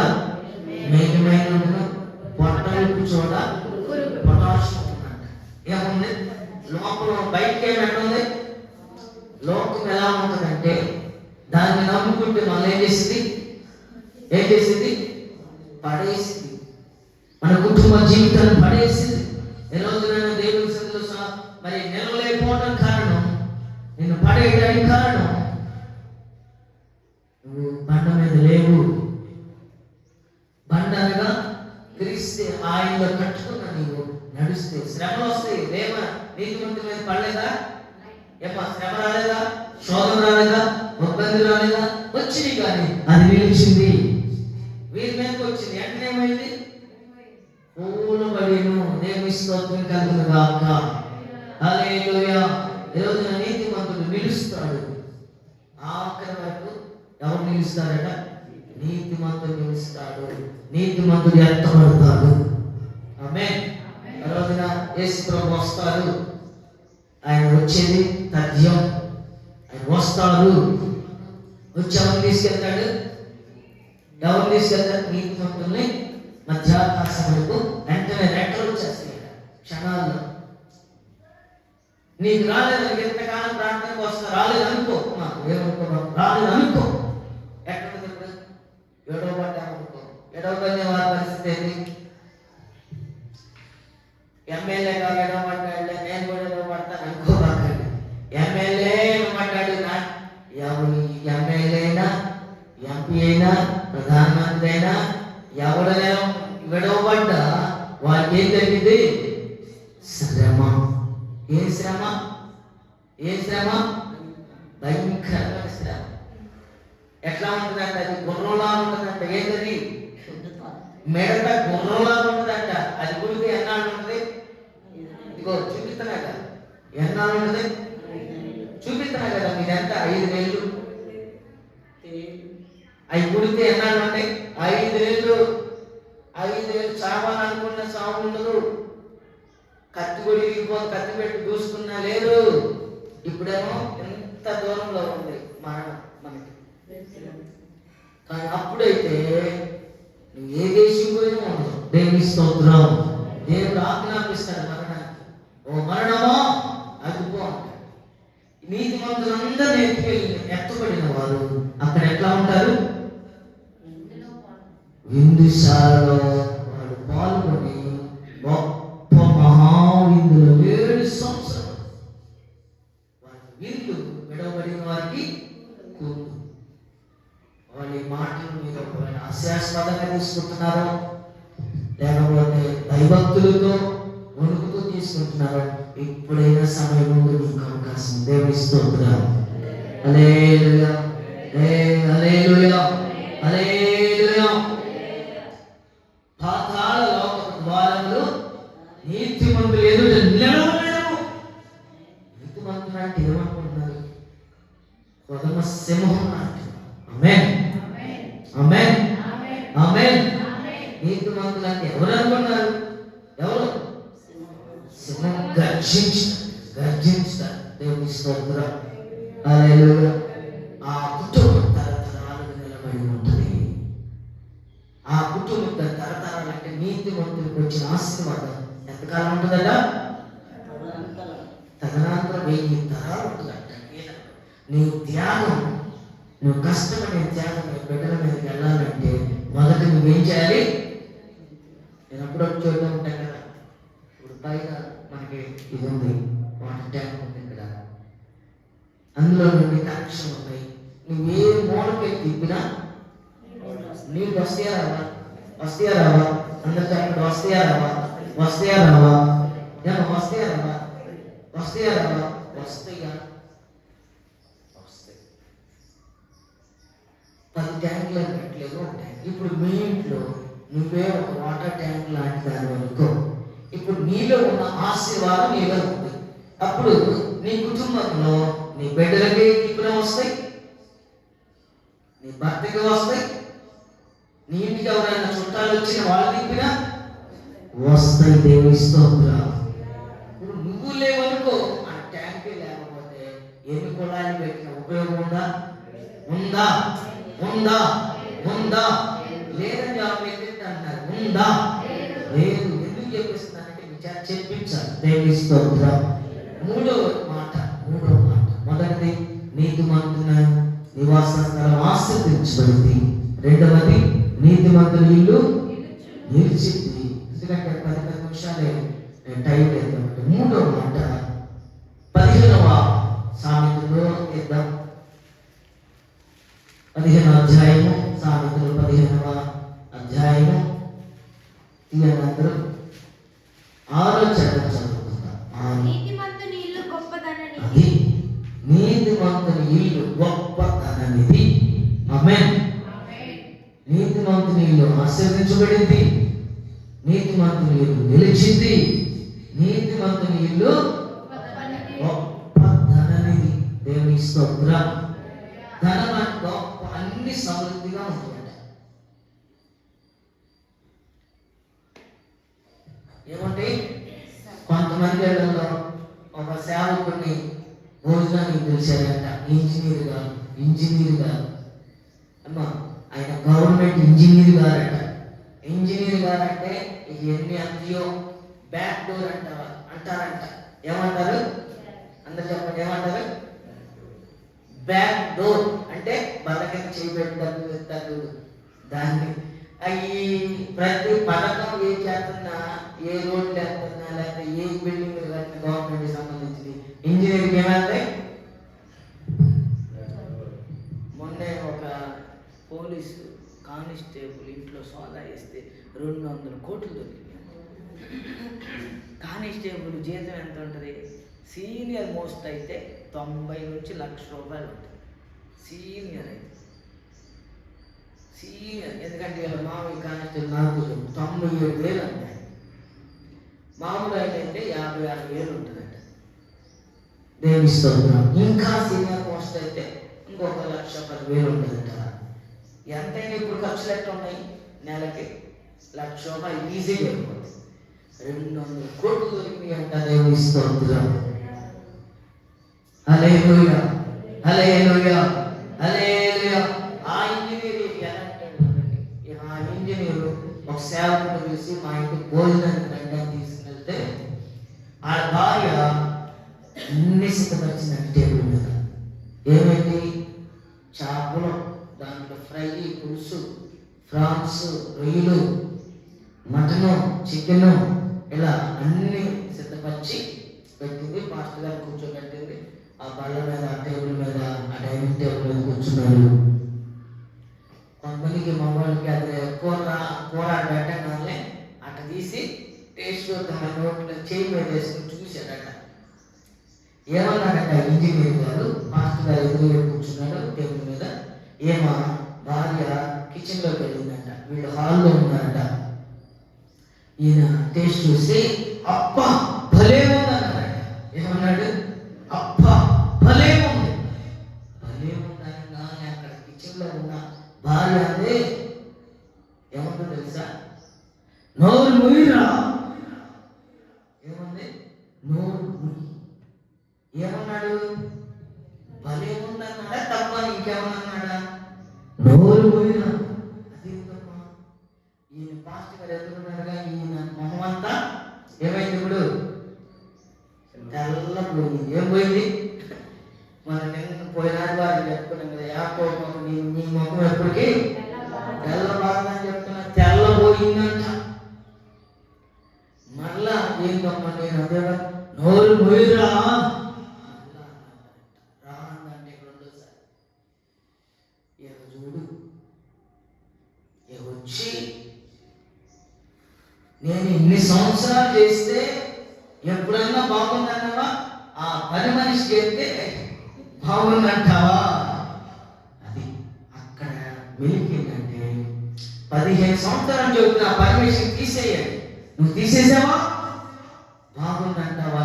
మేఘమైన పొట్టలకు చూడ పొటాషియం ఉందంట. ఏముంది లోపల? బయటకి ఏమంటుంది? లోకం ఎలా ఉంటుందంటే దాన్ని నమ్ముకుంటే మళ్ళీ ఏం చేసింది? పడేసింది. మన కుటుంబ జీవితాన్ని పడేసింది. ఏ రోజునైనా దేవుని సన్నిధిలో మరి నిలవలేకపోవడం కారణం, నిన్ను పడేయడానికి కారణం నువ్వు బండ మీద లేవు. బండ అనగా క్రీస్తే. ఆయనలో కట్టుకున్న నీవు నడుస్తే శ్రమలు వస్తాయి. నీతిమంతుల మీద పడలేదా? శ్రమ రాలేదా? శోధన రాలేదా? ఇబ్బంది రాలేదా? వచ్చింది, కానీ అది నిలిచింది. వీరి మీదకి వచ్చింది. వెంటనే ఏమైంది? కూలబడిను. దేవుని స్తోత్రం కలుగును గాక. హల్లెలూయా. ఈ రోజున నీతిమంతుడు నిలుస్తాడు. ఆఖరి వరకు ఎవరు నిలుస్తారట? నీతిమంతుడు నిలుస్తాడు. నీతిమంతుడు ఎత్తబడతాడు. ఆమేన్. ఈ రోజున యేసు ప్రభు వస్తాడు. ఆయన వచ్చేది తథ్యం. ఆయన వస్తాడు. వచ్చి ఎవరిని తీసుకెళ్తాడు? నీతిమంతుల్ని మధ్యాకాశములకు వెంటనే రెక్కలు వచ్చేస్తాయి క్షణాల్లో. నీకు రాలేదని ఎంతకాలం ప్రాంతానికి వస్తా రాలేదనుకో, మాకు ఏమనుకున్నాం రాలేదనుకో, ఎక్కడ ఇప్పుడు ఏడవబడ్డామనుకో. ఏడవబడిన వారి పరిస్థితి ఏంటి? ఎమ్మెల్యేగా ఏడవబడ్డాడు, నేను కూడా ఏడవబడతాను అనుకోబాకండి. ఎమ్మెల్యే ఏమన్నాడు? ఎమ్మెల్యే అయినా, ఎంపీ అయినా, ప్రధానమంత్రి అయినా ఎవడైనా విడవబడ్డా వారికి ఏం జరిగింది? శ్రమ. ఏం శ్రమ? భయంకరమైన శ్రమ. ఎట్లా ఉంటుందంట? అది గుర్రంలా ఉంటుందంట. ఏంటది? మెడత గుర్రంలా ఉంటుందంట. అది గుడికి ఎన్నాళ్ళు ఉంటుంది? ఇదిగో చూపిస్తున్నా కదా, ఎన్నాళ్ళు ఉంటుంది చూపిస్తున్నా కదా. మీదంట 5 నెలలు. అవి గుడితే ఎన్నాళ్ళు ఉంటాయి? 5 నెలలు. 5 నెలలు చావాలనుకున్న సాగు ఉండదు. కత్తి కూడా ఇరిగిపోతే కత్తి పెట్టి దూసుకున్నా లేదు. ఇప్పుడేమో ఎంత దూరంలో ఉంది మరణం మనకి. కానీ అప్పుడైతే నువ్వు ఏ దేశం పోయినా ఉండదు. దేవుని స్తోత్రం. దేవుడు ఆజ్ఞాపిస్తాడు మరణానికి, ఓ మరణమా అదిపో అంటాడు. నీతిమంతులందరూ ఎత్తబడిన వారు అక్కడ ఎట్లా ఉంటారు? విందుశాలలో వాడు పాల్గొని గొప్ప మహావిందులో 7 సంవత్సరాలు వారి విందు విడవబడిన వారికి కూర్పు. వాళ్ళ మాటల మీద ఒకవేళ హాస్యాస్పదంగా తీసుకుంటున్నారో లేకపోతే భయభక్తులతో వణుకుతూ తీసుకుంటున్నారో ఎప్పుడైనా సమయం ముందు మీకు అవకాశం. దేవుని స్తోత్రం. హల్లెలూయా, హల్లెలూయా, హల్లెలూయా. పాతాళ లోక ద్వారములు నీతిమంతులు ఎదుట నిలవలేరు. నీతిమంతులు అంటే ఏమనుకుంటున్నారు? కొదమ సింహం అంటున్నారు. ఆమేన్, ఆమేన్, ఆమేన్. నీతిమంతులు అంటే ఎవరు అనుకున్నారు? ఎవరు? సింహం గర్జించుతారు. దేవుని స్తోత్రం. హల్లెలూయా. ఆ కుటుంబం తరతరాలకు నిలబడి ఉంటుంది. ఆ కుటుంబం తరతరాలంటే నీతిమంతులకు వచ్చిన ఆశీర్వాదం ఎంతకాలం ఉంటుందట? తదనంతరం 1000 తరాలు ఉంటుందట. నీ త్యాగం, నువ్వు కష్టపడే త్యాగం నీ బిడ్డల మీదకి వెళ్ళాలంటే మొదట నువ్వేం చేయాలి? నేను అప్పుడప్పుడు చూడటం ఉంటాను కదా, ఇప్పుడు పైన మనకి ఇది ఉంది, వాటర్ ట్యాంక్ ఉంది ఇక్కడ, అందులో నుండి కనెక్షన్ ఉన్నాయి. నువ్వు ఏ మూలకి తిప్పినా నీళ్ళు వస్తాయా రావా? వస్తాయా రావా? అందరు చెప్పండి, వస్తాయా రావా? వస్తాయా రావా? వస్తాయా రావా? వస్తాయా రావా? వస్తాయిగా, వస్తాయి. 10 ట్యాంకులు పెట్టలేదు ఒక ట్యాంక్. ఇప్పుడు మీ ఇంట్లో నువ్వే ఒక వాటర్ ట్యాంక్ లాంటి దాని అనుకో. ఇప్పుడు నీలో ఉన్న ఆశీర్వాదం నీలో ఉంది. అప్పుడు నీ కుటుంబంలో నీ బిడ్డలకి తిప్పిన వస్తాయి, నీ భర్తకి వస్తాయి, నీ ఇంటికి ఎవరైనా చుట్టాలు వచ్చిన వాళ్ళు తిప్పినా వస్తాయి. దేవుని స్తోత్రం. ఇప్పుడు నువ్వు లేవనుకో, ఆ ట్యాంక్ లేకపోతే ఎన్ని కుళాయిలు పెట్టిన ఉపయోగం ఉందా? ఉందా? ఉందా? ఉందా? లేదని అంటారు. ఉందా? లేదు. ఎందుకు చెప్పిస్తున్నానంటే విచారం చెప్పించాలి. దేవుని స్తోత్రం. మూడవ మాట. మొదటిది నీతిమంతుల నివాస స్థలం ఆశీర్వదించబడింది. రెండవది నీతిమంతుల ఇల్లు నిలిచింది. ఎందుకంటే 10 నిమిషాలే టైం లేదు. మూడవ మాట 15వ సామెతలో ఇద్దాం. 15వ అధ్యాయము, సామెతలు 15వ అధ్యాయము తీయనందరూ 6వ చరణం చదువుకుందాం.
నీతిమంతుని ఇల్లు గొప్పదననిది.
అది నీతిమంతుని ఇల్లు గొప్పదననిది. ఆమేన్. నీతిమంతుని ఇల్లు ఆశీర్వదించబడింది. నీతిమంతుని ఇల్లు నిలిచింది. నీతిమంతుని ఇల్లు గొప్పదననిది. దేవుని స్తోత్రం. ధనం గొప్ప అన్ని సమృద్ధిగా ఉంటుందంట. ఏమంటే కొంతమంది ఇళ్లలో ఒక సేవకుడిని భోజనానికి పిలిచారంట. ఇంజనీర్ గారు అమ్మా, ఆయన గవర్నమెంట్ ఇంజనీర్ గారట. ఇంజనీర్ గారంటే ఎన్ని అందియో బ్యాక్ డోర్ అంటారంట. ఏమంటారు? అందరు చెప్పండి, ఏమంటారు? బ్యాక్ డోర్ అంటే బలకం చేయబెట్టారు. దాన్ని ఈ ప్రతి పథకం ఏ చేస్తున్నా, ఏ రోడ్లు వేస్తున్నా, లేకపోతే ఏ బిల్డింగ్ కట్టిన గవర్నమెంట్ సంబంధించింది ఇంజనీరింగ్ ఏమవుతాయి? మొన్నే ఒక పోలీసు కానిస్టేబుల్ ఇంట్లో సోదా వేస్తే 200 కోట్లు దొరికింది. కానిస్టేబుల్ జీతం ఎంత ఉంటుంది? సీనియర్ మోస్ట్ అయితే 90 నుంచి 1,00,000 రూపాయలు ఉంటుంది. సీనియర్ అయితే సీనియర్. ఎందుకంటే వీళ్ళ మామూలు కానిస్టేబుల్ నాకు 97,000 అంటాయి. మామూలు అయితే 56,000 ఉంటుందంట. దేవుని స్తోత్రం. ఇంకా సీనియర్ మోస్ట్ అయితే ఇంకొక 1,10,000 ఉంటుందంట. ఎంతైనా ఇప్పుడు ఖర్చులు ఎట్లా ఉన్నాయి? నెలకి 1,00,000 రూపాయలు ఈజీగా అయిపోతుంది. 200 కోట్లు దొరికినాయి అంట. దేవుని స్తోత్రం. హల్లెలూయా, హల్లెలూయా, హల్లెలూయా. ఆ ఇంజనీర్ ఆ ఇంజనీర్ ఒక సేవకుడు పిలిచి మా ఇంటి భోజనానికి రండి తీసుకెళ్తే ఆ భార్య అన్ని సిద్ధపరిచిందంటే టేబుల్ మీద. ఏమిటి? చేపలు, దాంట్లో ఫ్రై, పులుసు, ఫ్రాన్స్, రొయ్యలు, మటను, చికెను, ఇలా అన్ని సిద్ధపరిచి పెట్టింది. పాస్టర్ గారు కూర్చోబెట్టింది. ఆ బల్ల మీద, ఆ టేబుల్ మీద, ఆ డైనింగ్ టేబుల్ మీద కూర్చున్నాడు. కొంతమందికి మగవాళ్ళకి అది కూర పెట్టగానే అట్ట తీసి టేస్ట్ దాని నోట్లో చేయి మీద వేసుకుని చూశాడట. ఏమన్నాడట ఇంజనీర్ గారు? పాస్టర్ గారు ఎదురుగా కూర్చున్నాడు టేబుల్ మీద. ఏమో భార్య కిచెన్లోకి వెళ్ళిందంట, వీళ్ళు హాల్లో ఉన్నారట. ఈయన టేస్ట్ చూసి అబ్బా భలే ఉంది అన్నాడట. ఏమన్నాడు? అబ్బా భలే ఉంది. భలే ఉందనగానే అక్కడ కిచెన్లో ఉన్న భార్య అదే ఏమంటుందో తెలుసా? నోరు ముయ్యిరా. ఏముంది? నోరు ముయ్యి. ఏమన్నాడు? భలే ఉందన్నాడా తప్ప ఇంకేమన్నాడా? నోరు ముయ్యిరా. అదేంటమ్మా? ఈయన పాస్టర్ గారు ఎదురున్నాడుగా, ఈయన మొహం అంతా ఏమైంది? ఇప్పుడు తెల్లపోయింది. ఏం పోయింది? మన నిన్న పోయినాడు వారు చెప్పుకున్నాం కదా, యాకోబు నీ ముఖం ఎప్పటికీ తెల్లబారదని చెప్తున్నా. తెల్లపోయిందంట. మళ్ళా ఏంటమ్మా? నేను అదే నోరు మొయ్యరా రా అంటే రెండోసారి చూడు వచ్చి నేను ఇన్ని సంవత్సరాలు చేస్తే ఎప్పుడన్నా బాగుందన్నావా? ఆ పని మనిషి చెప్తే బాగుందంటావా? అది అక్కడ వెలికిందంటే 15 సంవత్సరాలు చెబుతున్నా పర్మిషన్ తీసేయాలి. నువ్వు తీసేసావా? బాగుందంటావా?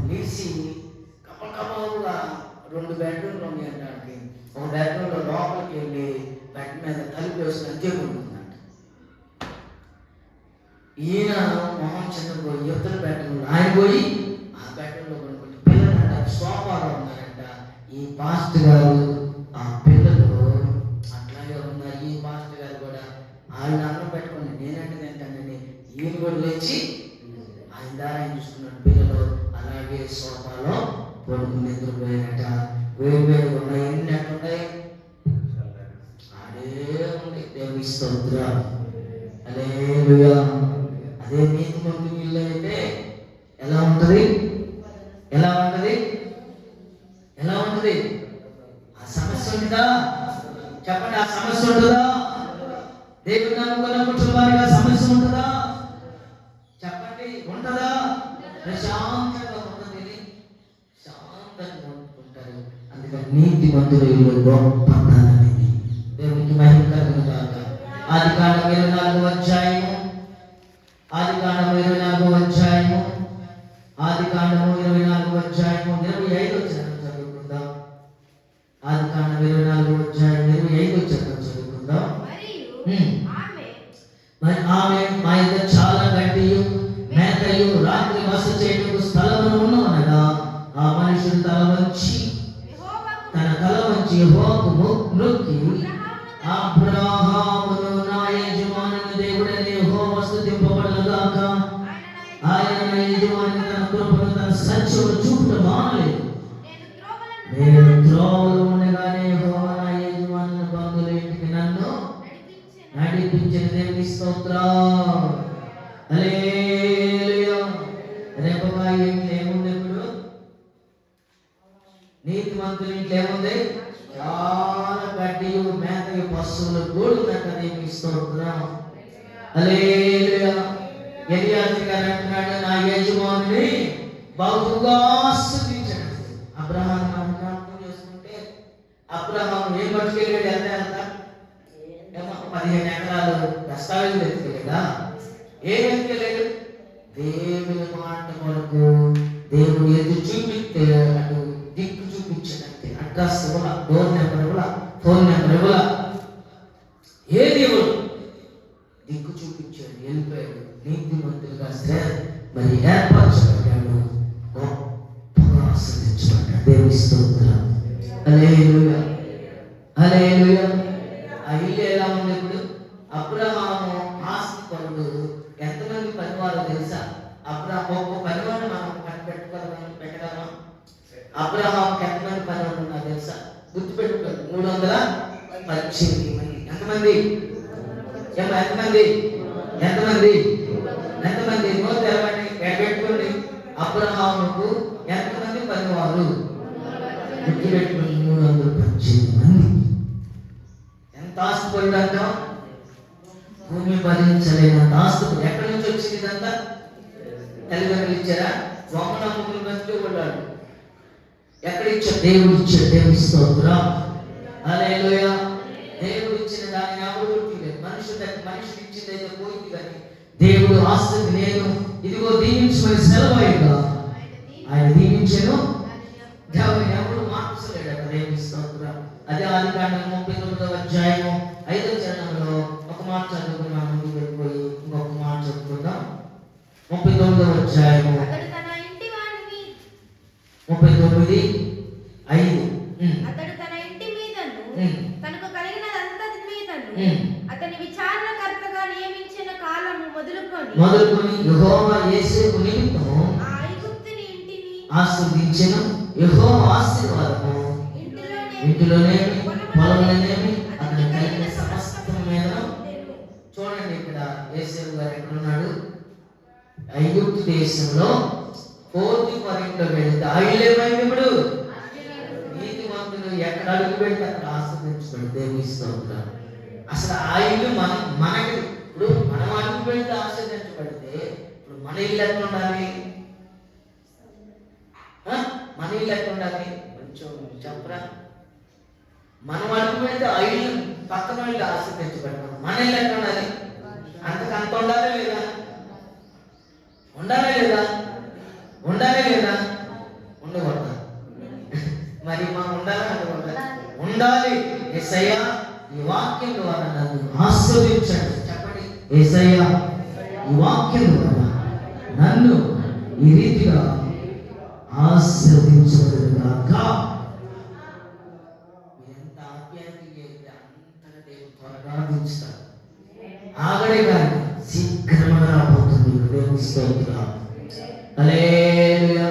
లేచి కపకపగా 2 బెడ్రూమ్లు ఉన్నాయి అంటానికి. ఒక బెడ్రూమ్లో లోపలికి వెళ్ళి బెడ్ మీద తలుపు వేసుకుని అంతే పడుతుందంట. ఈయన మొహం చిన్నపోయి ఇద్దరు బెడ్రూమ్లో ఆయన పోయి ఆ బెడ్రూమ్లో పడుకుంటే పిల్లలంట సోఫాలో ఉన్నారంట. ఈ పాస్టర్ గారు ఆ పిల్లలు అట్లాగే ఉన్నారు. ఈ పాస్టర్ గారు కూడా ఆయన అన్నం పెట్టుకుని నేనంటే తింటానని ఈయన కూడా లేచి ఆయన దారి ఆయన చూసుకున్నాడు. పిల్లలు అలాగే సోఫాలో పడుకుని నిద్రపోయారట. వేరు ఉన్నాయి. ఎన్ని అట్లున్నాయి? అదే ఉంది. దేవుని స్తోత్రం. హల్లెలూయా. అదే నీతిమంతుని ఇల్లు అయితే ఎలా ఉంటది? ఎలా ఉంటది? ఎలా ఉంటది? ఆ సమస్య ఉంటుందా? చెప్పండి, ఆ సమస్య ఉంటుందా? దేవుడు నమ్ముకున్న కుటుంబానికి ఆ సమస్య ఉంటుందా? చెప్పండి, ఉంటుందా? ప్రశాంతంగా ఉన్నది, శాంతంగా ఉంటారు. అందుకని నీతిమంతుల ఇల్లు గొప్పతనమైనది. దేవునికి మహిమ కలుగును గాక. ఆదికాండం 24వ అధ్యాయము, ఆదికాండం 24వ అధ్యాయము, ఆదికాండం 24వ అధ్యాయము 25వ వచనం చదువుకుందాం. ఆదికాండం 24వ అధ్యాయం 25వ వచనం చదువుకుందాం. మరి ఆమె మా ఇద్దరు చాలా గట్టియు మేతయు రాత్రి బస చేయటకు స్థలమును ఉన్నవనగా ఆ మనుషుడు తల వంచి యెహోవాకు మొక్కి అబ్రహామును నా యజమానుని దేవుడైన యెహోవా స్తుతింపబడుగాక. ఆయన నా యజమానుని తన కృపను తన సత్యమును చూపుట మానలేదు. నేను త్రోవలో ఉండగానే యెహోవా నా యజమానుని బంధువుల ఇంటికి నన్ను నడిపించిన. దేవుని స్తోత్రం. హల్లెలూయా. రేపగా ఇంట్లో ఏముంది? ఇప్పుడు నీతిమంతుల ఇంట్లో ఏముంది? చాలా గడ్డియు మేతయు పశువులు గోడుదంట. దేవుని స్తోత్రం. హల్లెలూయా. ఎలియాజరు గారు అంటున్నాడు, నా యజమానుని బహుగా స్తుతించాడు. అబ్రహాం జ్ఞాపకం చేసుకుంటే అబ్రహాం ఏం పట్టుకెళ్ళాడు? ఎంత 15 ఎకరాలు దస్తావేజులు ఎత్తుకెళ్ళాడా? ఏం ఎత్తుకెళ్ళాడు? దేవుని మాట కొరకు దేవుడు ఎదురు చూపిస్తే అటు దిక్కు చూపించాడంటే అడ్రస్ ఇవ్వాల, డోర్ నెంబర్ ఇవ్వాల, ఫోన్ నెంబర్ ఇవ్వాల. ఏ దేవుడు దిక్కు చూపించాడు, వెళ్ళిపోయాడు. నీతిమంతులుగా మరి ఏర్పరచబడ్డాడు, గొప్పగా ఆస్వాదించబడ్డాడు. దేవుని స్తోత్రం. హల్లెలూయా, హల్లెలూయా. ఆ ఇల్లు ఎలా ఉంది ఇప్పుడు? అబ్రహాము ఆస్తిపరుడు. ఎంతమంది పనివారు తెలుసా? ఒక్క పనివాడిని మనం పెట్టగలమా? అబ్రహాంకి ఎంతమంది పనివాళ్ళు ఉన్నారు తెలుసా? గుర్తుపెట్టుకోండి, 318 మంది. ఎంతమంది? ఎంతమంది? ఎంతమంది? ఎంతమంది? నోరు తెరవండి, పెట్టుకోండి. అబ్రహాముకు ఎంతమంది పనివారు? గుర్తుపెట్టుకోండి, 318 మంది. ఎంత ఆస్తిపరుడు అంటాం? భూమి భరించలేనంత ఆస్తిపరుడు. ఎక్కడి నుంచి వచ్చింది ఇదంతా? తల్లిదండ్రులు ఇచ్చారా? బొమ్మల ముగ్గురు బతికే ఉన్నాడు. ఎక్కడ ఇచ్చారు? దేవుడు ఇచ్చాడు. దేవుని స్తోత్రం. హల్లెలూయా. దేవుడు ఇచ్చిన దాన్ని ఎవరు తీయలేదు. మనిషి ఇచ్చింది అయితే పోయింది, కానీ దేవుడు ఆస్తిని నేను ఇదిగో దీవించమని సెలవుగా ఆయన దీవించను. ఎవరు మార్చలేడు. దేవుని స్తోత్రం. అదే ఆదికాండం 39వ అధ్యాయము 5వ చరణంలో ఒక మాట చదువుకున్నాం. ముందుకు వెళ్ళిపోయి ఇంకొక మాట చదువుకుందాం. 39వ అధ్యాయము 39:5.
అతడు తన ఇంటి మీదను తనకు కలిగినదంతటి మీదను అతని విచారణకర్తగా నియమించిన కాలము మొదలుకొని
యెహోవా యోసేపు నిమిత్తం
ఆ ఐగుప్తుని ఇంటిని
ఆశీర్వదించెను. యెహోవా ఆశీర్వాదము ఇంటిలోనే పొలంలోనేమి అతని కలిగిన సమస్తం మీద. చూడండి, ఇక్కడ యోసేపు గారు ఎక్కడున్నాడు? ఐగుప్తు దేశంలో పోతీఫరు ఇంట్లో వెళితే ఆ ఇల్లు ఏమైంది? ఇప్పుడు నీతిమంతులు ఎక్కడ అడుగు పెడితే అక్కడ ఆస్వాదించబడి. దేవుని స్తోత్రం. అసలు ఆ ఇల్లు మనకి ఇప్పుడు మనం అడుగు పెడితే ఆస్వాదించబడితే ఇప్పుడు మన ఇల్లు ఎట్లా ఉండాలి? మన ఇల్లు ఎట్లా ఉండాలి? కొంచెం చెప్పరా. మనం అడుగు పెడితే ఆ ఇల్లు పక్కన ఇల్లు ఆస్వాదించబడతాం. మన ఇల్లు ఎట్లా ఉండాలి? అంత ఉండాలి లేదా? ఉండాలి లేదా? ఉండాలి లేదా? ఉండకూడదా? మరి మా ఉండాలి ఉండకూడదా? ఉండాలి. యేసయ్య ఈ వాక్యం ద్వారా నన్ను ఆస్వాదించండి. చెప్పండి, యేసయ్య ఈ వాక్యం ద్వారా నన్ను ఈ రీతిగా ఆస్వాదించబడుగాక. ఎంత ఆప్యాయత చేస్తే అంతగా దేవుడు త్వరగా దించుతాడు. ఆగడే కానీ శీఘ్రంగా రాబోతుంది. దేవుని స్తోత్రం. హల్లెలూయా,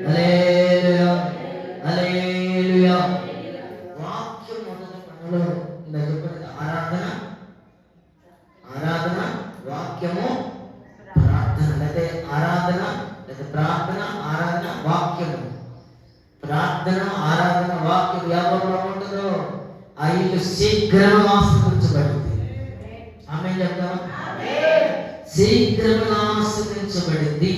హల్లెలూయా, హల్లెలూయా. వాక్యం మొదటి పనులు ఆరాధన, ఆరాధన, వాక్యము, ప్రార్థన. లేదా ఆరాధన, లేదా ప్రార్థన, ఆరాధన, వాక్యము. ప్రార్థన, ఆరాధన, వాక్యం ఎవరిలో ఉంటుందో ఆ ఇల్లు శీఘ్రంగా ఆస్వాదించబడింది. ఆమె చెప్తాం. శీఘ్రంగా ఆస్వాదించబడింది.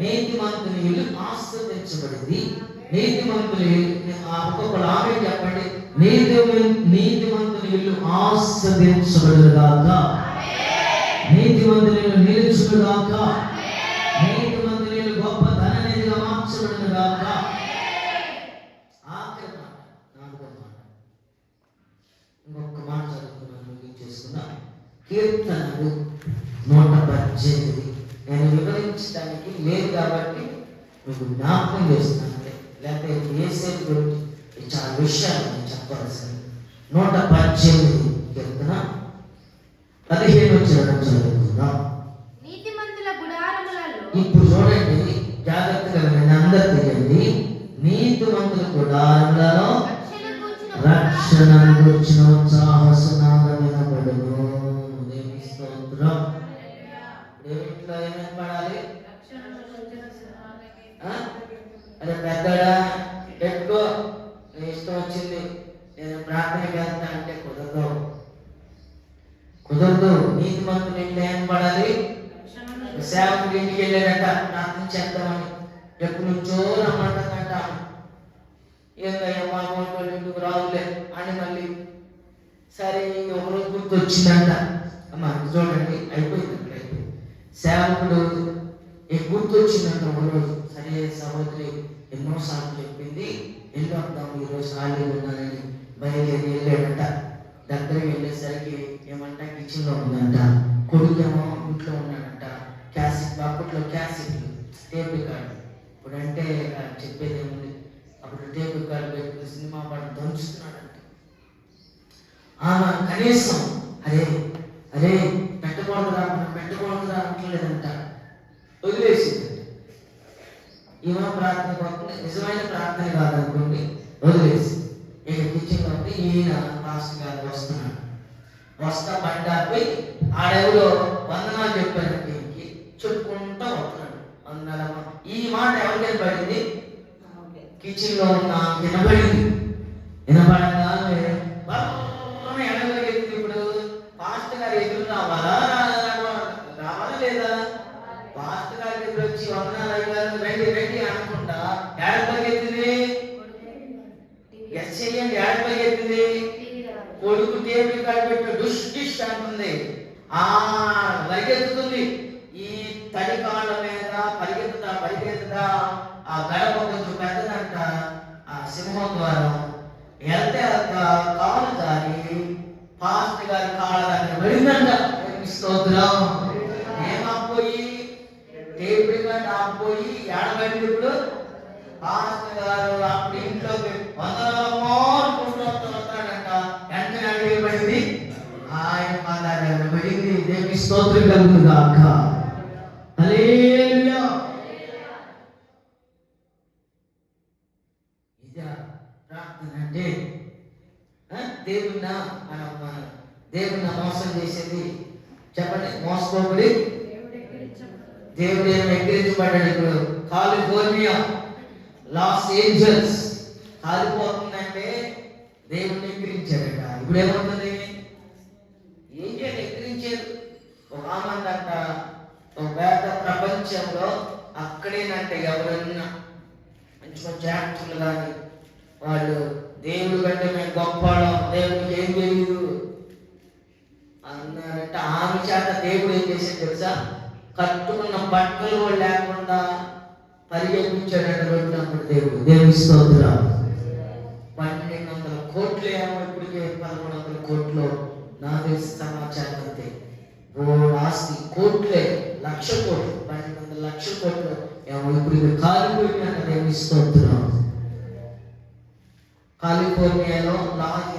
నీతిమంతుని ఇల్లు ఆస్వాదించబడింది. నీతిమంతుని ఒక్కొక్కరు ఆమె చెప్పండి. నీతిమంతుని ఇల్లు ఆస్వాదించబడుగాక. నీతిమంతుని ఇల్లు నిలుచుగాక. నీతిమంతుని ఇల్లు గొప్ప ధననిధిగా మార్చబడుగాక. ఆఖరి మాట, 4వ మాట. ఇంకొక మాట చదువుకున్నాను, ముగించేసుకున్నా. కీర్తనలు 118. నేను వివరించడానికి లేదు కాబట్టి మీకు జ్ఞాపకం చేస్తున్నాను. లేకపోతే యేసేపు గురించి చాలా విషయాలు నేను చెప్పాల్సింది. 118 కీర్తన 15వ చరణం చదువుకుందాం. ఇప్పుడు చూడండి జాగ్రత్తగా, నేను అందరు తెలియండి. నీతిమంతుల గుడారములలో రక్షణ గురించిన ఉత్సాహసునాదం వినబడును. దేవుని స్తోత్రం. దేవునిలో ఏమేమి పడాలి? అదే పెద్దడా పెట్టుకో, నీ ఇష్టం వచ్చింది, నేను ప్రార్థనకి వెళ్తా అంటే కుదరదు. నీతిమంతులు ఇంట్లో ఏం పడాలి? సేవకుడు ఇంటికి వెళ్ళాడట ప్రార్థన చేద్దామని, ఎప్పుడు నుంచో రమ్మంటుందంట. మా వాళ్ళు ఎందుకు రావులే అని మళ్ళీ సరే ఒకరోజు గుర్తు వచ్చిందంట. అమ్మ చూడండి, అయిపోయింది. అక్కడ అయిపోయింది. సేవకుడు గుర్తు వచ్చిందంట ఒకరోజు. సరే సహోదరి ఎన్నోసార్లు చెప్పింది, వెళ్ళి వద్దాం ఈరోజు ఖాళీ ఉన్నానని బయలుదేరి వెళ్ళాడంట. దగ్గరికి వెళ్ళేసరికి ఏమంట కిచెన్లో ఉందంట. కొడుకేమో ఇంట్లో ఉన్నాడంట. క్యాసెట్ క్యాసెట్లు, అప్పట్లో క్యాసెట్లు, టేప్ రికార్డు. ఇప్పుడంటే చెప్పేది ఏముంది, అప్పుడు టేప్ రికార్డు పెట్టుకుని సినిమా పాట దంచుతున్నాడంట. ఆమె కనీసం అరే అరే పెట్టకూడదురా అంటలేదంట, వదిలేసిందంట. ఈమె ప్రార్థన కాకుండా నిజమైన ప్రార్థన కాదనుకోండి, వదిలేసి ఇక కిచెన్లో ఉంటే ఈయన మాస్టర్ గారు వస్తున్నాడు. వస్తా బండాపై ఆడెవరో వందనాలు చెప్పారంటే చెప్పుకుంటూ వస్తున్నాడు. వందనాలమ్మ. ఈ మాట ఎవరికైనా పడింది? కిచెన్ లో ఉన్న వినబడింది. వినబడగానే ఎడగలిగింది. ఇప్పుడు పాస్టర్ గారు ఎదురు రావాలా లేదా? పాస్టర్ గారి ఎదురు వచ్చి వందనాలు అయ్యారు రండి రండి అనకుండా ఎడగలిగింది. ఎస్ చేయండి, ఎడగలిగింది. కొడుకు టేబుల్ కాడ పెట్టి డుష్ డిష్ అంటుంది. పరిగెత్తుతుంది. ఈ తడి కాళ్ళ మీద పరిగెత్తుతా ఆ గడప కొంచెం పెద్దదంట, ఆ సింహం ద్వారం వెళ్తే కాలు దాని పాస్టర్ గారి కాళ్ళ దాన్ని పడిందంట. స్తోత్రం. ఏమపోయి టేబుల్ కాడ ఆపోయి ఏడబడింది. ఇప్పుడు పాస్టర్ గారు అప్పుడు ఇంట్లోకి పడింది. ఆయన పాదాలు పడింది. దేవుని స్తోత్రం కలుగును గాక. హల్లెలూయా. ఇదా ప్రార్థన అంటే? దేవుడిని మోసం చేసేది చెప్పండి. మోసపోకుడి, దేవుడు ఏమో ఎక్కిరించబడ్డాడు. ఇప్పుడు కాలిఫోర్నియా, లాస్ ఏంజల్స్ కాలిపోతుందంటే దేవుడిని ఎక్కిరించాడట. ఇప్పుడు ఏమవుతుంది? ఏం చేయాలి? ఎక్కిరించారు. ఒక ఆమందంట ఒక పేద ప్రపంచంలో అక్కడేనంటే ఎవరన్నా మంచి మంచి యాక్టర్లు కానీ వాళ్ళు దేవుడు కంటే మేము గొప్పవాళ్ళం, దేవుడికి ఏం తెలియదు అన్నారంటే ఆమె చేత దేవుడు ఏం చేసేది తెలుసా? కట్టుకున్న బట్టలు కూడా లేకుండా పరిగెత్తించాడంట రోడ్డు. దేవుని స్తోత్రం. 1200 కోట్లు ఏమో ఇప్పటికే 1100 కోట్లు నా తెలిసి సమాచారం అంతే. ఆస్తి కోట్లే, 1,00,000 కోట్లు, 1200 లక్షల కోట్లు ఏమో ఇప్పుడు కాలిపోయినాక. దేవుని స్తోత్రం. కాలిఫోర్నియాలో లాస్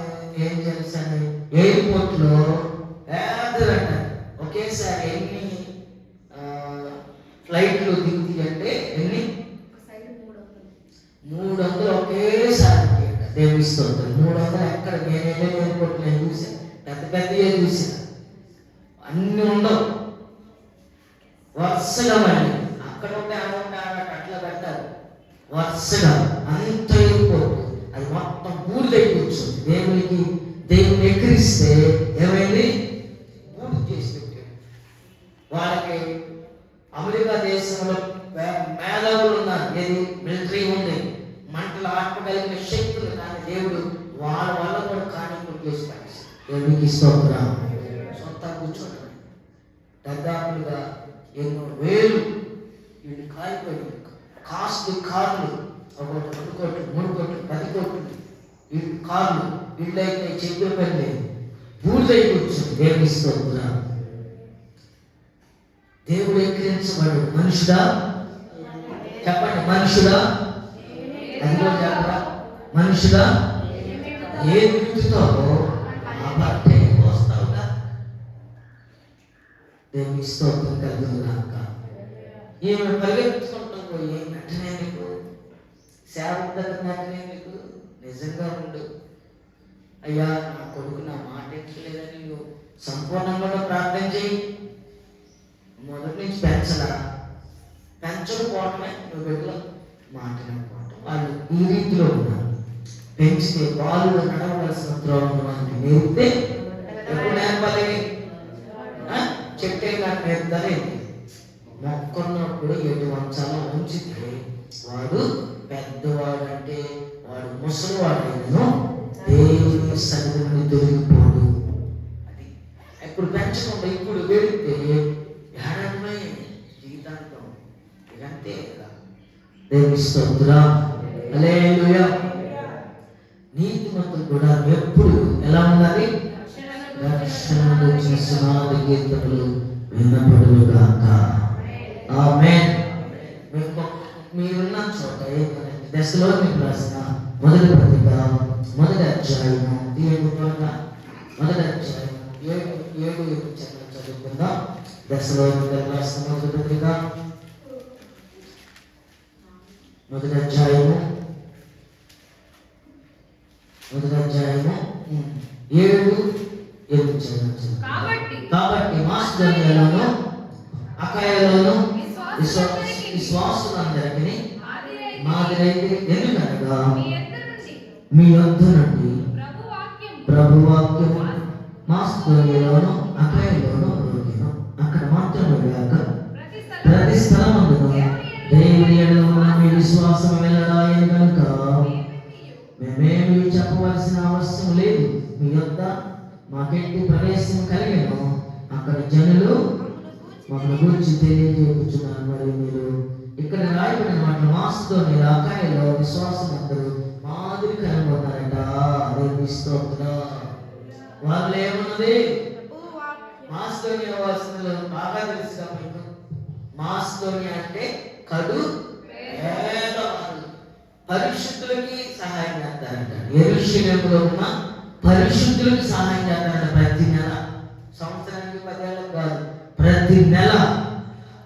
ఏంజల్స్ అనే ఎయిర్పోర్ట్ లో పెద్దదంట. ఒకేసారి ఎన్ని ఫ్లైట్లు దిగుతాయి అంటే ఎన్ని? 300 ఒకేసారి. దేవుని స్తోత్రం. 300 ఎక్కడ? నేను ఎయిర్పోర్ట్ నేను చూసాను, పెద్దగా చూసాను. అన్ని ఉండవు, వరుసగా మళ్ళీ అక్కడ ఉంటే అట్లా పెట్టారు వరుసగా. అంత ఎయిర్పోర్ట్ అది మొత్తం బూడిదైపోవచ్చు. దేవుని ఎక్కిరిస్తే ఏమైంది? బూడి చేసి పెట్టాడు. వాళ్ళకి అమెరికా దేశంలో మేధావులు ఉన్నారు, ఏది మిలిటరీ ఉంది, మంటలు ఆపగలిగిన శక్తులు, కానీ దేవుడు వాళ్ళ వల్ల కూడా కానిప్పుడు చేసి పడేసి. దేవునికి స్తోత్రం. సొంత కూర్చోండి. దాదాపులుగా ఎన్నో వేలు వీళ్ళు కాలిపోయి కాస్ట్లీ కార్లు, 1 కోట్లు 3 కోట్లు 10 కోట్లు వీళ్ళు కార్లు, వీళ్ళైతే చెప్పే పని లేదు, బూడిదైపోతుంది. దేవుని స్తోత్రం. దేవుడు ఎక్కిరించబడు. మనుషుడా చెప్పండి, మనుషుడా? అందులో చెప్పరా? మనుషుడా ఏ వృత్తితో ఆ భర్త వస్తావుగా. దేవుని స్తోత్రం కలుగునుగాక. ఈమె పరిగెత్తుకుంటాం పోయి నటనే నీకు సేవకు దగ్గర నటనే నీకు నిజంగా ఉండు. అయ్యా నా కొడుకు నా మాట ఎక్కలేదని నువ్వు సంపూర్ణంగా ప్రార్థన చేయి. మొదటి నుంచి పెంచకపోవటమే నువ్వు బిడ్డలో మాట్లాడకపోవటం. వాళ్ళు ఈ రీతిలో ఉన్నారు. పెంచితే వాళ్ళు నడవలసిన త్రోవను నేర్పితే ఎప్పుడు నేర్పాలి? చెట్టే కానీ నేర్పుతారేంటి? మొక్కన్నప్పుడు ఎటు వంచాలో ఉంచితే వాడు పెద్దవాడు, అంటే వాడు ముసలివాడైనను దేవుని సన్నిధిని దొరికిపోడు. అది ఇప్పుడు పెంచకుండా ఇప్పుడు వెళితే ఏడాది జీవితాంతం ఇదంతే కదా. దేవుని స్తోత్రం. హల్లెలూయా. నీతిమంతులు కూడా ఎప్పుడు ఎలా ఉండాలి? రక్షణలో చేసిన గీతములు వినపడుగాక. ఆమేన్. మీరున్న చోట దశలోనికి రాసిన మొదటి పత్రిక మొదటి అధ్యాయము మొదటి అధ్యాయం 7 చదువుకుందాం. దశలోనికి రాసిన మొదటి పత్రిక మొదటి అధ్యాయము 7 కాబట్టి మాసిదోనియలోను అకాయలోను విశ్వాసులందరికీ మాదిరైతే ఎందుకనగా మీ యొద్ద నుండి ప్రభువాక్యము మాసిదోనియలోను అకాయలోను దొరికెను. అక్కడ మాత్రమే కాక ప్రతి స్థలమందును దేవుని యందు ఉన్న మీ విశ్వాసం వెల్లడాయను కనుక మేమేమి చెప్పవలసిన అవసరం లేదు. మీ యొద్ద మాకెట్టి ప్రవేశం కలిగను. అక్కడ జనులు మమ్మల్ని గురించి తెలియజేస్తున్నారు. మరియు మీరు ఇక్కడ రాయబడిన మాటలు మాసిదోనియ అకాయలో విశ్వాసం అందరూ మాదిరి కనుగొన్నారట. దేవుని స్తోత్రం. వాళ్ళు ఏమున్నది మాసిదోనియ వాసులు బాగా తెలుసు. మీకు మాసిదోనియ అంటే కడు పేదవాళ్ళు, పరిశుద్ధులకి సహాయం చేస్తారంట. యెరూషలేములో ఉన్న పరిశుద్ధులకు సహాయం చేస్తారంట. ప్రతి నెల, సంవత్సరానికి 10 ఏళ్ళకు కాదు, ప్రతి నెల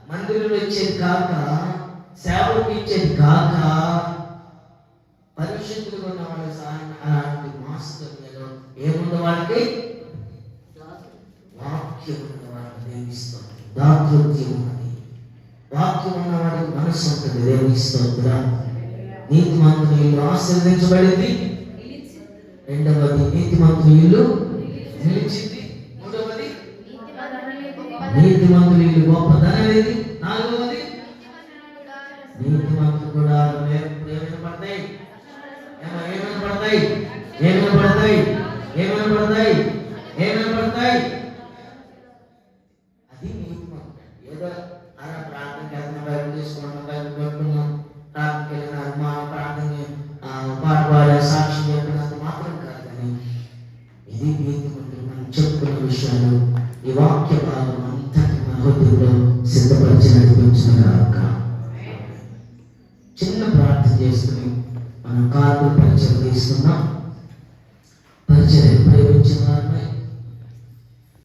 మందిరంలో ఇచ్చేది కాక, సేవలకు ఇచ్చేది కాక, పరిశుద్ధులుగా ఉన్న వాళ్ళకి సహాయం. అలాంటి మాసిదోనియలో ఏముందో వాళ్ళకి వాక్యం ఉన్న వాళ్ళకి దేవిస్తుంది. దాతృత్యం ఉన్నది. వాక్యం ఉన్నవాడికి మనసు ఉంటుంది. దేవుని స్తోత్రం. నీతిమంతుని ఇల్లు ఆశీర్వదించబడింది. రెండవది నీతిమంతుని ఇల్లు నిలిచింది. మూడవది నీతిమంతుని ఇల్లు గొప్పదనది. నాలుగవది నీతిమంతులు కూడా ఏమైనా పడతాయి. అది నీతిమంతుడు. ఏదో అలా ప్రార్థన చేస్తున్నా, బైబిల్ తీసుకున్నాం, బైబిల్ పెట్టుకున్నాం, ప్రార్థనకి వెళ్ళినారు, మా ప్రార్థన పాట పాడే సాక్ష్యం చెప్పినంత మాత్రం కాదు. కానీ ఇది నీతిమంతులు. మనం చెప్పుకున్న విషయాలు ఈ వాక్య భాగం అంతటి మన హృదయంలో సిద్ధపరిచి నడిపించుగాక. చిన్న ప్రార్థన చేసుకుని మనం కార్డు పరిచయం తీసుకుందాం.